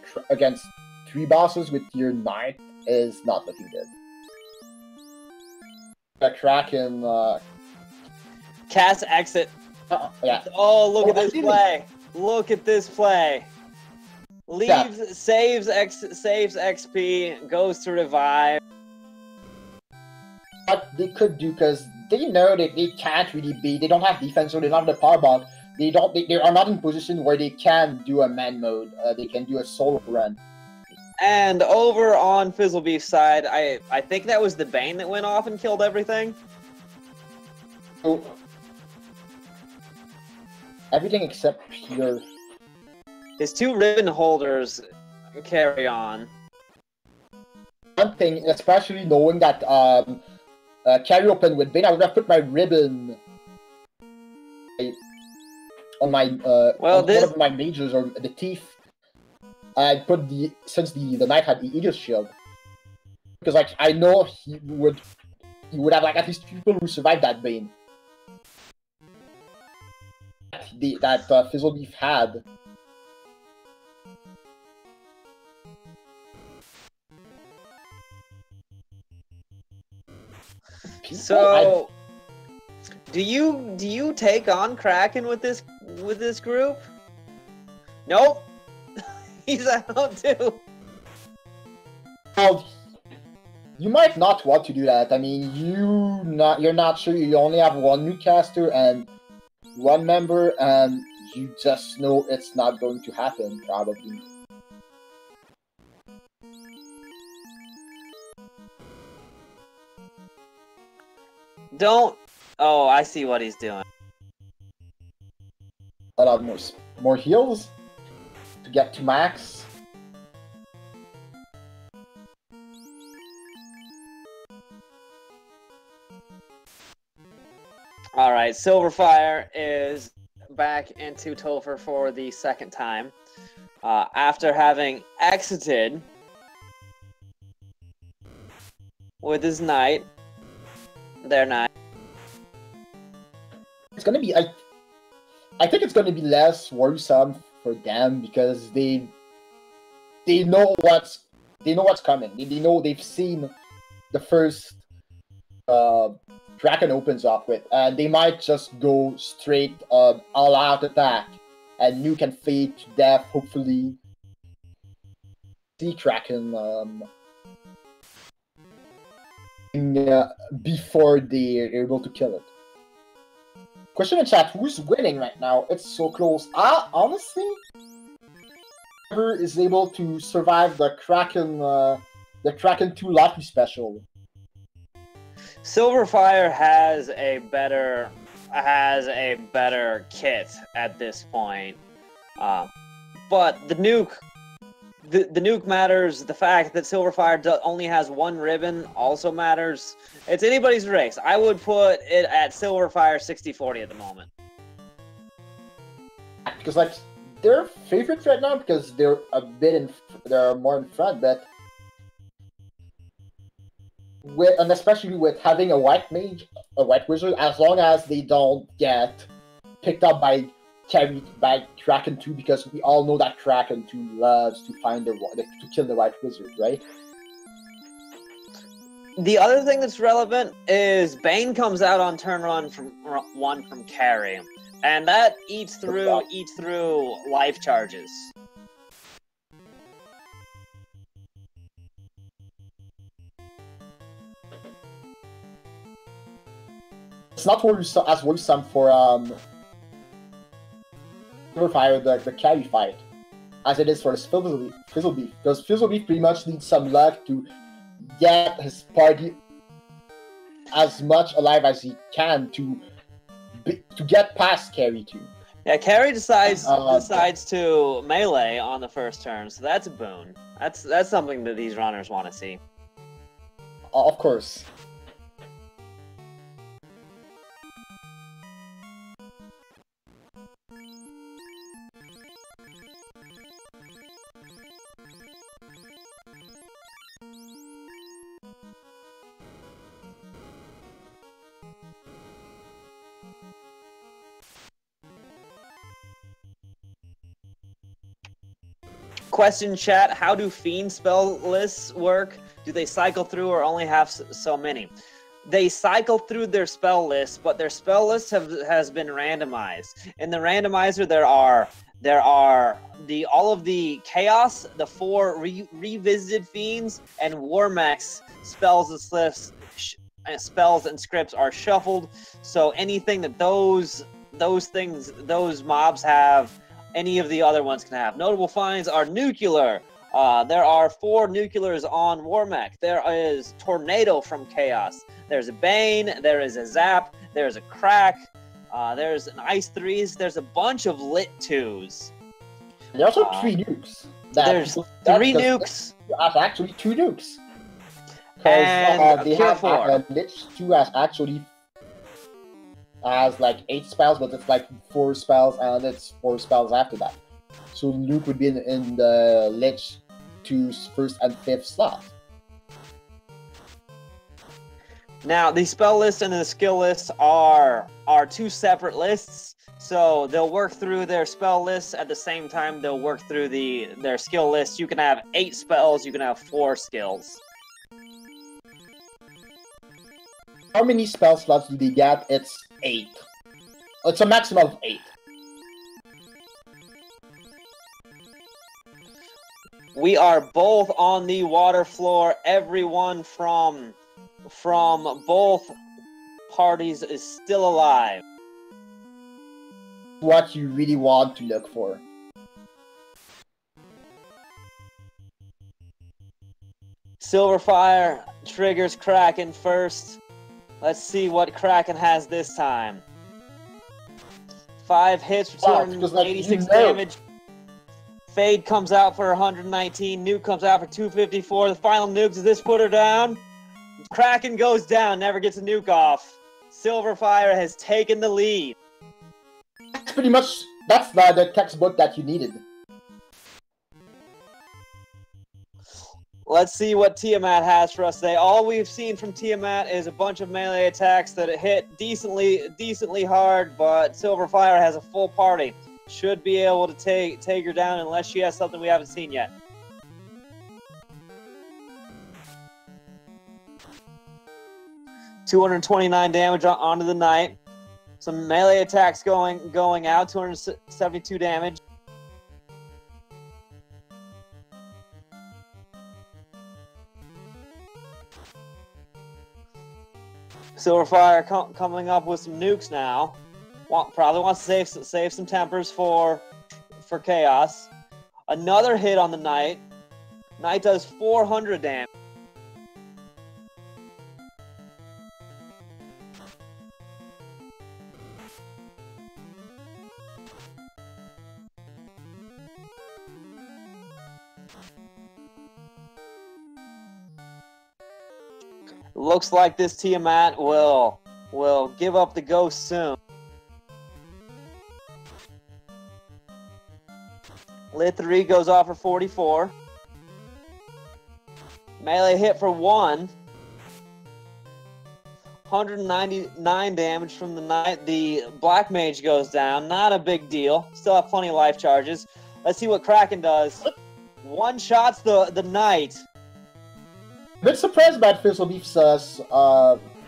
3 bosses with your knight is not looking good. The Kraken... Cast exit. Yeah. Oh, look at this play! Look at this play. Leaves, saves XP, goes to revive. What they could do, because they know that they can't really beat. They don't have defense, so they don't have the power bomb. They are not in position where they can do a man mode. They can do a solo run. And over on Fizzlebeef's side, I think that was the Bane that went off and killed everything. So, everything except here. His 2 ribbon holders carry on. One thing, especially knowing that carry open with Bane, I would have put my ribbon on my one of my mages or the thief. I put since the knight had the Eagle Shield, because like I know he would have like at least 2 people who survived that Bane. That Fizzlebeef had. So, do you take on Kraken with this group? Nope, he's out too. Well, you might not want to do that. I mean, you're not sure. You only have 1 new caster and 1 member, and you just know it's not going to happen, probably. Don't... Oh, I see what he's doing. A lot more heals to get to max. Alright, Sylverfyre is back into Topher for the second time. After having exited with his knight, their knight. It's gonna be, I think it's gonna be less worrisome for them because they know what's coming. They know they've seen the first Kraken opens up with, and they might just go straight all out attack, and Nuke and fade to death. Hopefully, see Kraken before they're able to kill it. Question in chat: who's winning right now? It's so close. Honestly, whoever is able to survive the Kraken 2 lottery special. Sylverfyre has a better kit at this point, but the nuke matters. The fact that Sylverfyre only has one ribbon also matters. It's anybody's race. I would put it at Sylverfyre 60-40 at the moment. Because like they're favorites right now because they're they're more in front, but and especially with having a white mage, a white wizard, as long as they don't get picked up by Kraken 2, because we all know that Kraken 2 loves to kill the white wizard, right? The other thing that's relevant is Bane comes out on turn 1 from carry, and that eats through life charges. It's not as worrisome for Sylverfyre, the carry fight, as it is for Fizzlebeef, because Fizzlebeef pretty much needs some luck to get his party as much alive as he can to get past carry 2. Yeah, carry decides to melee on the first turn, so that's a boon. That's something that these runners want to see. Of course. Question chat, how do fiend spell lists work? Do they cycle through or only have so many? They cycle through their spell lists, but their spell list has been randomized. In the randomizer, there are all of the chaos, the 4 revisited fiends, and Warmax spells and scripts are shuffled. So anything that those mobs have, any of the other ones can have. Notable finds are nuclear. There are 4 nuclears on Warmech. There is Tornado from Chaos. There's a Bane. There is a Zap. There's a Crack. There's an Ice 3s. There's a bunch of Lit 2s. There's also 3 nukes. There's 3 nukes. Actually 2 nukes. Because they have Lich 2 has like 8 spells, but it's like 4 spells, and it's 4 spells after that. So Nuke would be in the Lich 2's 1st and 5th slot. Now, the spell list and the skill lists are 2 separate lists, so they'll work through their spell lists at the same time they'll work through their skill list. You can have 8 spells, you can have 4 skills. How many spell slots do they get? It's 8. It's a maximum of 8. We are both on the water floor. Everyone from both parties is still alive. What you really want to look for. Sylverfyre triggers Kraken first. Let's see what Kraken has this time. 5 hits for 286 damage. Fade comes out for 119. Nuke comes out for 254. The final nuke, does this put her down? Kraken goes down, never gets a nuke off. Sylverfyre has taken the lead. pretty much that's the textbook that you needed. Let's see what Tiamat has for us today. All we've seen from Tiamat is a bunch of melee attacks that hit decently hard, but sylverfyre has a full party. Should be able to take her down unless she has something we haven't seen yet. $229 damage onto the knight. Some melee attacks going out. 272 damage. Sylverfyre coming up with some nukes now. Probably wants to save some tempers for chaos. Another hit on the knight. Knight does 400 damage. Looks like this Tiamat will give up the ghost soon. Lit 3 goes off for 44. Melee hit for 1. 199 damage from the knight. The black mage goes down. Not a big deal. Still have plenty of life charges. Let's see what Kraken does. One shots the knight. A bit surprised by Fizzlebeef's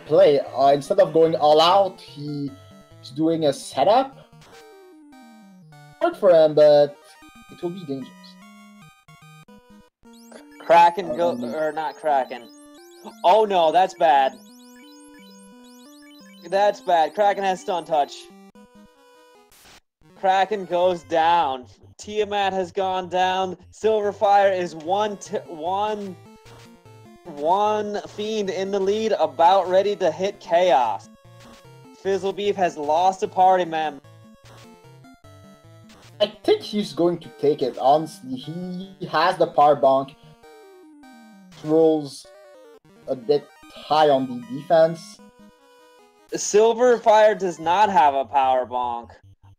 play. Instead of going all out, he's doing a setup. Hard for him, but it will be dangerous. Kraken or not Kraken. Oh no, that's bad. That's bad. Kraken has stun touch. Kraken goes down. Tiamat has gone down. Sylverfyre is one fiend in the lead, about ready to hit chaos. Fizzlebeef has lost a party member. I think he's going to take it. Honestly, he has the power bonk. Rolls a bit high on the defense. Sylverfyre does not have a power bonk,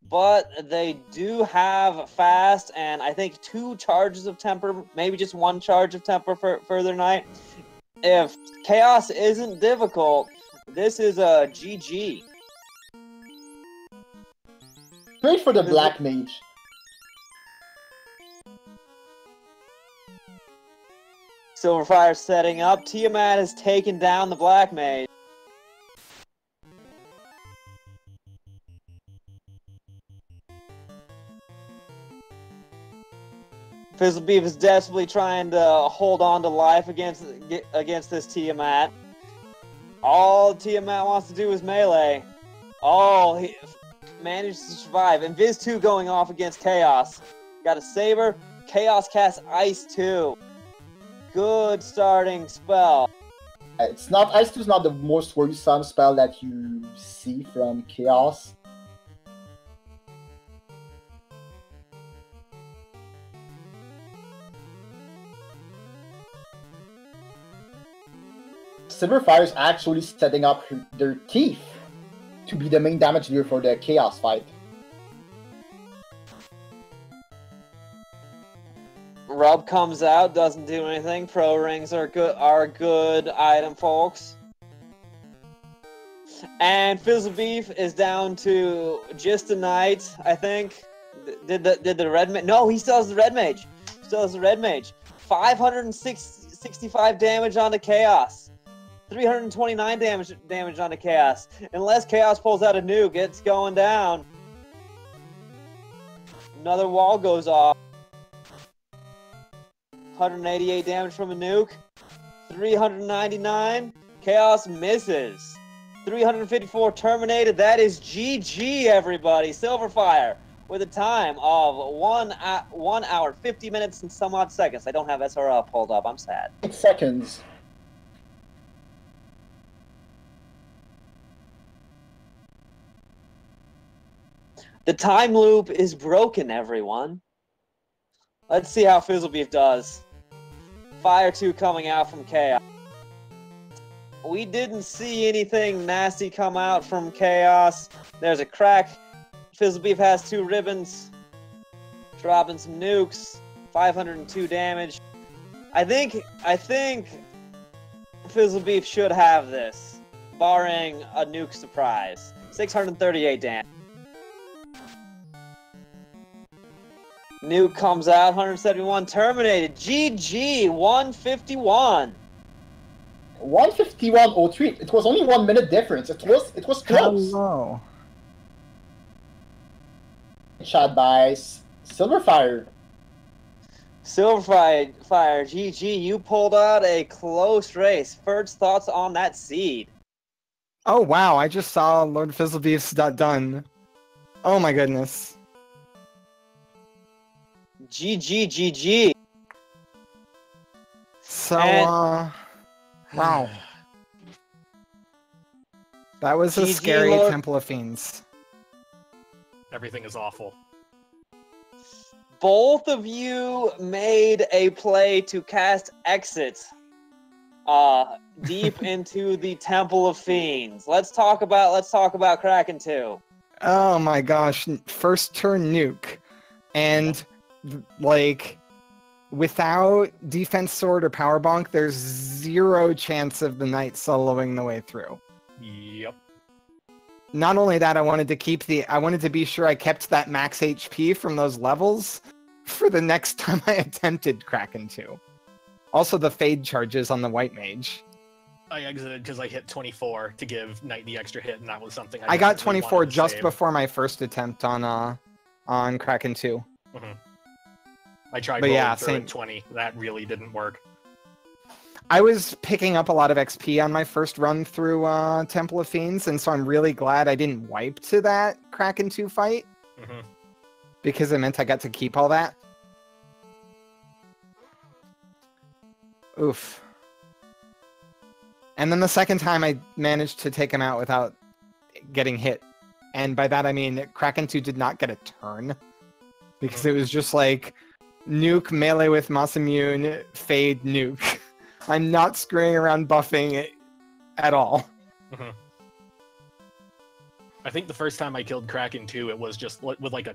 but they do have fast and I think 2 charges of temper, maybe just 1 charge of temper for their knight. If chaos isn't difficult, this is a GG. Great for the black mage. Sylverfyre setting up. Tiamat has taken down the black mage. Fizzlebeef is desperately trying to hold on to life against this Tiamat. All Tiamat wants to do is melee. Oh, he managed to survive. And Viz 2 going off against Chaos. Got a Saber. Chaos casts Ice 2. Good starting spell. It's not Ice 2 is not the most worrisome spell that you see from Chaos. Sylverfyre is actually setting up their teeth to be the main damage dealer for the Chaos fight. Rub comes out, doesn't do anything. Pro rings are a good item, folks. And Fizzlebeef is down to just a knight, I think. Did the red mage? No, he still has the red mage. Still has the red mage. 565 damage onto Chaos. 329 damage onto Chaos. Unless Chaos pulls out a nuke, it's going down. Another wall goes off. 188 damage from a nuke. 399. Chaos misses. 354 terminated. That is GG, everybody. Sylverfyre with a time of 1 hour, 50 minutes and some odd seconds. I don't have SRL pulled up. I'm sad. 8 seconds. The time loop is broken, everyone. Let's see how Fizzlebeef does. Fire 2 coming out from Chaos. We didn't see anything nasty come out from Chaos. There's a crack Fizzlebeef has 2 ribbons. Dropping some nukes. 502 damage. I think Fizzlebeef should have this, barring a nuke surprise. 638 damage. Nuke comes out, 171 terminated. GG, 151. 151.03. It was only 1 minute difference. It was close. Hello. Shot by sylverfyre. Sylverfyre, GG, you pulled out a close race. First thoughts on that seed? Oh wow, I just saw Lord Fizzlebeef's done. Oh my goodness. GG. So, And- wow. That was a GG, scary Lord. Temple of Fiends. Everything is awful. Both of you made a play to cast Exit deep into the Temple of Fiends. Let's talk about Kraken 2. Oh my gosh, first turn nuke. And, like, without Defense Sword or Power Bonk, there's 0 chance of the Knight soloing the way through. Yep. Not only that, I wanted to be sure I kept that max HP from those levels for the next time I attempted Kraken 2. Also, the fade charges on the White Mage. I exited because I hit 24 to give Knight the extra hit, and that was something I got definitely 24 wanted to just save. before my first attempt on Kraken 2. I tried But rolling yeah, through same. at 20. That really didn't work. I was picking up a lot of XP on my first run through Temple of Fiends, and so I'm really glad I didn't wipe to that Kraken 2 fight, because it meant I got to keep all that. Oof. And then the second time I managed to take him out without getting hit. And by that I mean Kraken 2 did not get a turn, because it was just like nuke, melee with Masamune, fade, nuke. I'm not screwing around buffing it at all. I think the first time I killed Kraken 2, it was just with like a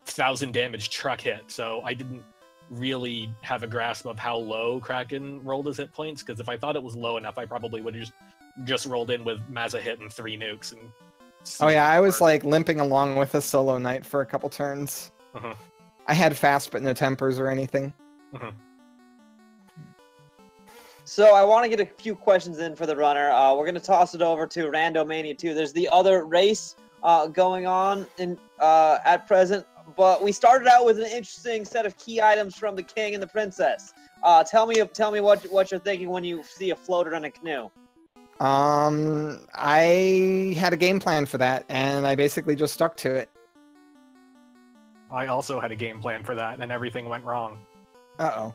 1,000 damage truck hit, so I didn't really have a grasp of how low Kraken rolled his hit points, because if I thought it was low enough, I probably would have just rolled in with Mazza hit and 3 nukes. And Oh yeah, I was like limping along with a solo knight for a couple turns. I had fast but no tempers or anything. So I want to get a few questions in for the runner. We're going to toss it over to Randomania 2. There's the other race going on at present, but we started out with an interesting set of key items from the king and the princess. Tell me what you're thinking when you see a floater in a canoe. I had a game plan for that, and I basically just stuck to it. I also had a game plan for that, and everything went wrong. Uh-oh.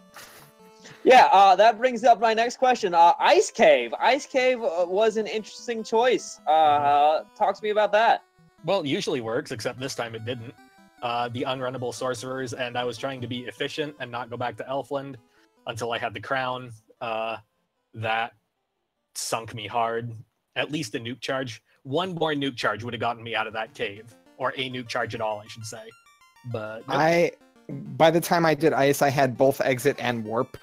Yeah, that brings up my next question. Ice Cave. Ice Cave was an interesting choice. Talk to me about that. Well, it usually works, except this time it didn't. The unrunnable sorcerers, and I was trying to be efficient and not go back to Elfland until I had the crown. That sunk me hard. At least a nuke charge. One more nuke charge would have gotten me out of that cave. Or a nuke charge at all, I should say. But nope. By the time I did ice, I had both exit and warp.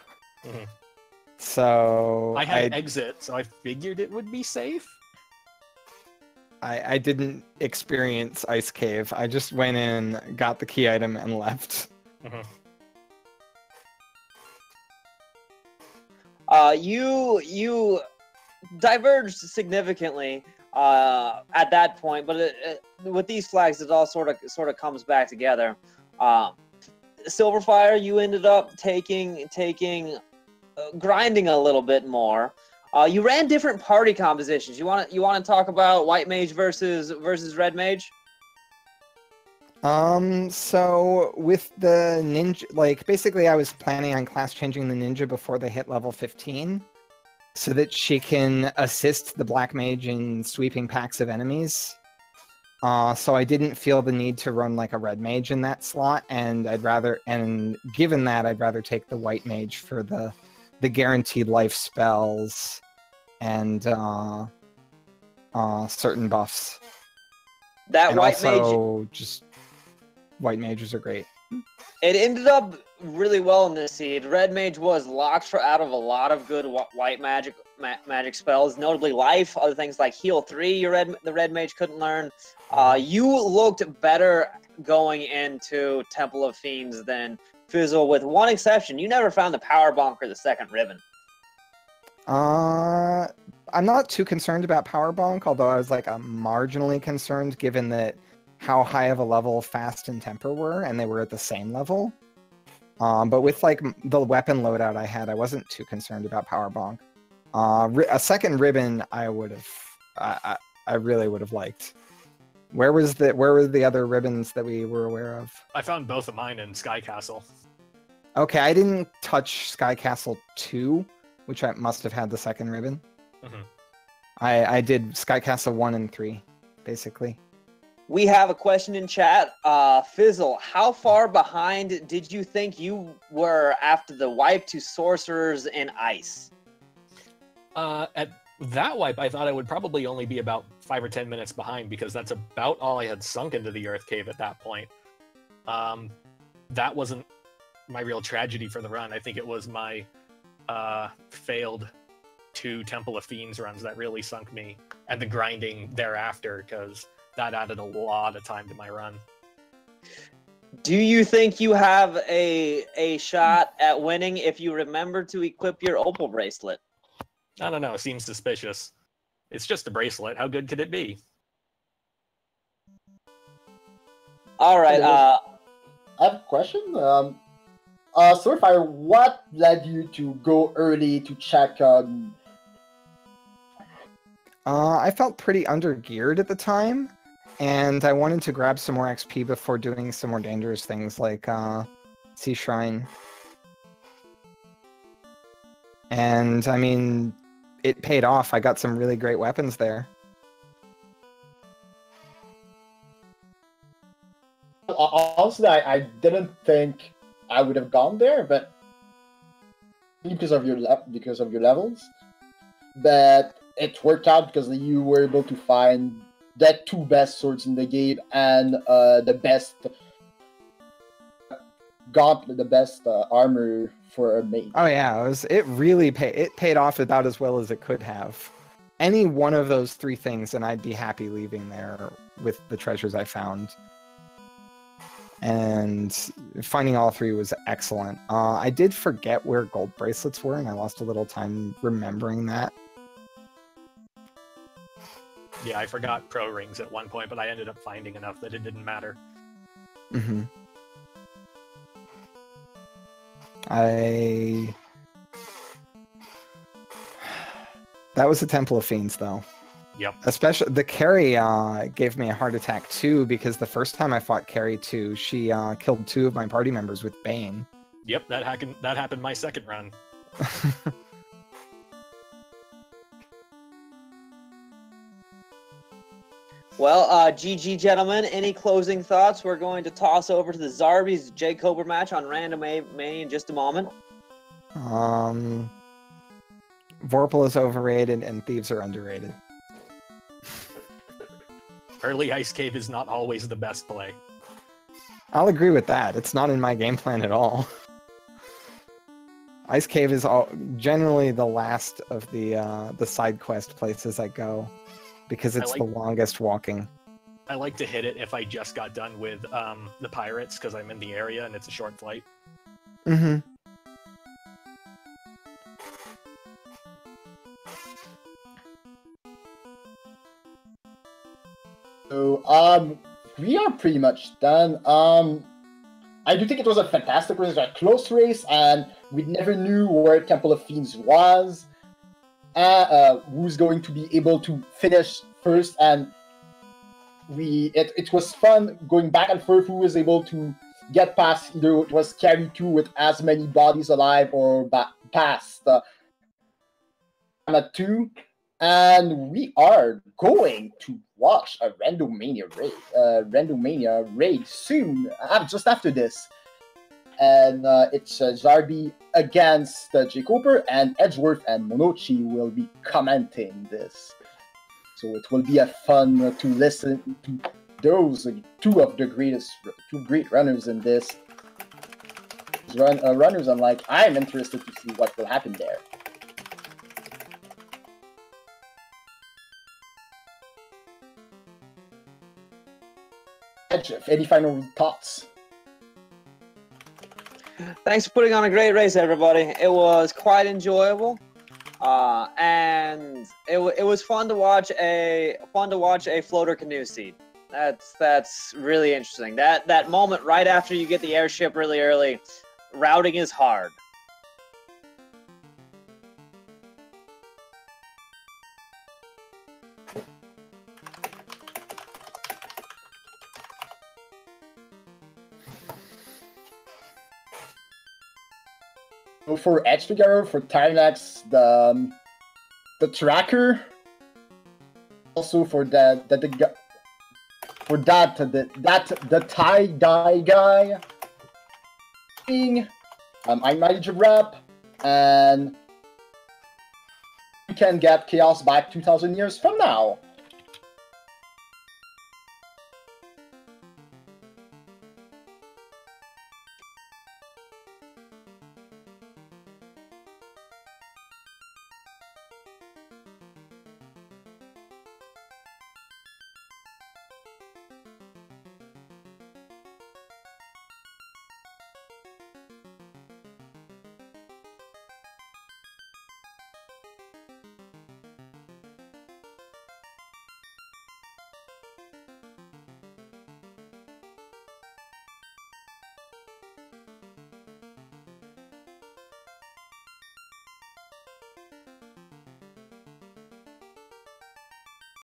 So I had exit, so I figured it would be safe. I didn't experience Ice Cave. I just went in, got the key item, and left. You diverged significantly at that point, but with these flags, it all sort of comes back together. Sylverfyre, you ended up grinding a little bit more. You ran different party compositions. You want to talk about White Mage versus Red Mage? So with the ninja, like basically I was planning on class changing the ninja before they hit level 15, so that she can assist the Black Mage in sweeping packs of enemies. So I didn't feel the need to run like a Red Mage in that slot, and given that, I'd rather take the White Mage for the guaranteed life spells and certain buffs. That And white mage, also, just white mages are great. it ended up really well in this seed. Red mage was locked for out of a lot of good white magic spells, notably life, other things like heal 3 the red mage couldn't learn. You looked better going into Temple of Fiends than Fizzle, with one exception. You never found the power bonk or the second ribbon. I'm not too concerned about power bonk, although I was like marginally concerned given that how high of a level Fast and Temper were, and they were at the same level. But with like the weapon loadout I had, I wasn't too concerned about power bonk. A second ribbon, I really would have liked. Where were the other ribbons that we were aware of? I found both of mine in Sky Castle. Okay, I didn't touch Sky Castle 2, which I must have had the second ribbon. Mm-hmm. I did Sky Castle 1 and 3, basically. We have a question in chat. Fizzle, how far behind did you think you were after the wipe to sorcerers in ice? At that wipe, I thought I would probably only be about 5 or 10 minutes behind, because that's about all I had sunk into the Earth Cave at that point. That wasn't my real tragedy for the run. I think it was my failed 2 Temple of Fiends runs that really sunk me, and the grinding thereafter, because that added a lot of time to my run. Do you think you have a shot at winning if you remember to equip your opal bracelet? I don't know, seems suspicious. It's just a bracelet, how good could it be? Alright, I have a question. Sylverfyre, what led you to go early to check I felt pretty under-geared at the time, and I wanted to grab some more XP before doing some more dangerous things like Sea Shrine. And, I mean, it paid off. I got some really great weapons there. Honestly, I didn't think I would have gone there, but because of your levels, but it worked out because you were able to find the 2 best swords in the game and the best gauntlet, the best armor for a mage. Oh yeah, it paid off about as well as it could have. Any one of those 3 things, and I'd be happy leaving there with the treasures I found. And finding all 3 was excellent. I did forget where gold bracelets were, and I lost a little time remembering that. Yeah, I forgot pro rings at one point, but I ended up finding enough that it didn't matter. Mm-hmm. That was the Temple of Fiends, though. Yep. Especially the Carrie gave me a heart attack too, because the first time I fought Carrie too, she killed 2 of my party members with Bane. Yep, that happened my second run. well, GG gentlemen, any closing thoughts? We're going to toss over to the Zarbies J Cobra match on Random Mania in just a moment. Vorpal is overrated and thieves are underrated. Early Ice Cave is not always the best play. I'll agree with that. It's not in my game plan at all. Ice Cave is generally the last of the side quest places I go, because it's the longest walking. I like to hit it if I just got done with the pirates, because I'm in the area and it's a short flight. Mm-hmm. So, we are pretty much done. I do think it was a fantastic race, a close race, and we never knew where Temple of Fiends was, who's going to be able to finish first, and it was fun going back and forth who was able to get past either it was Carry 2 with as many bodies alive or past Gamma 2. And we are going to watch a Randomania raid soon, just after this. And it's Zarbi against J. Cooper, and Edgeworth and Monochi will be commenting this. So it will be a fun to listen to those two great runners in this. Runners, I'm like, I'm interested to see what will happen there. Jeff, any final thoughts? Thanks for putting on a great race, everybody. It was quite enjoyable, and it was fun to watch a floater canoe seed. That's really interesting. That moment right after you get the airship really early, routing is hard. So for Edge Together, for Timex, the tracker, also for the tie-dye guy, I manage a rep, and you can get Chaos back 2,000 years from now.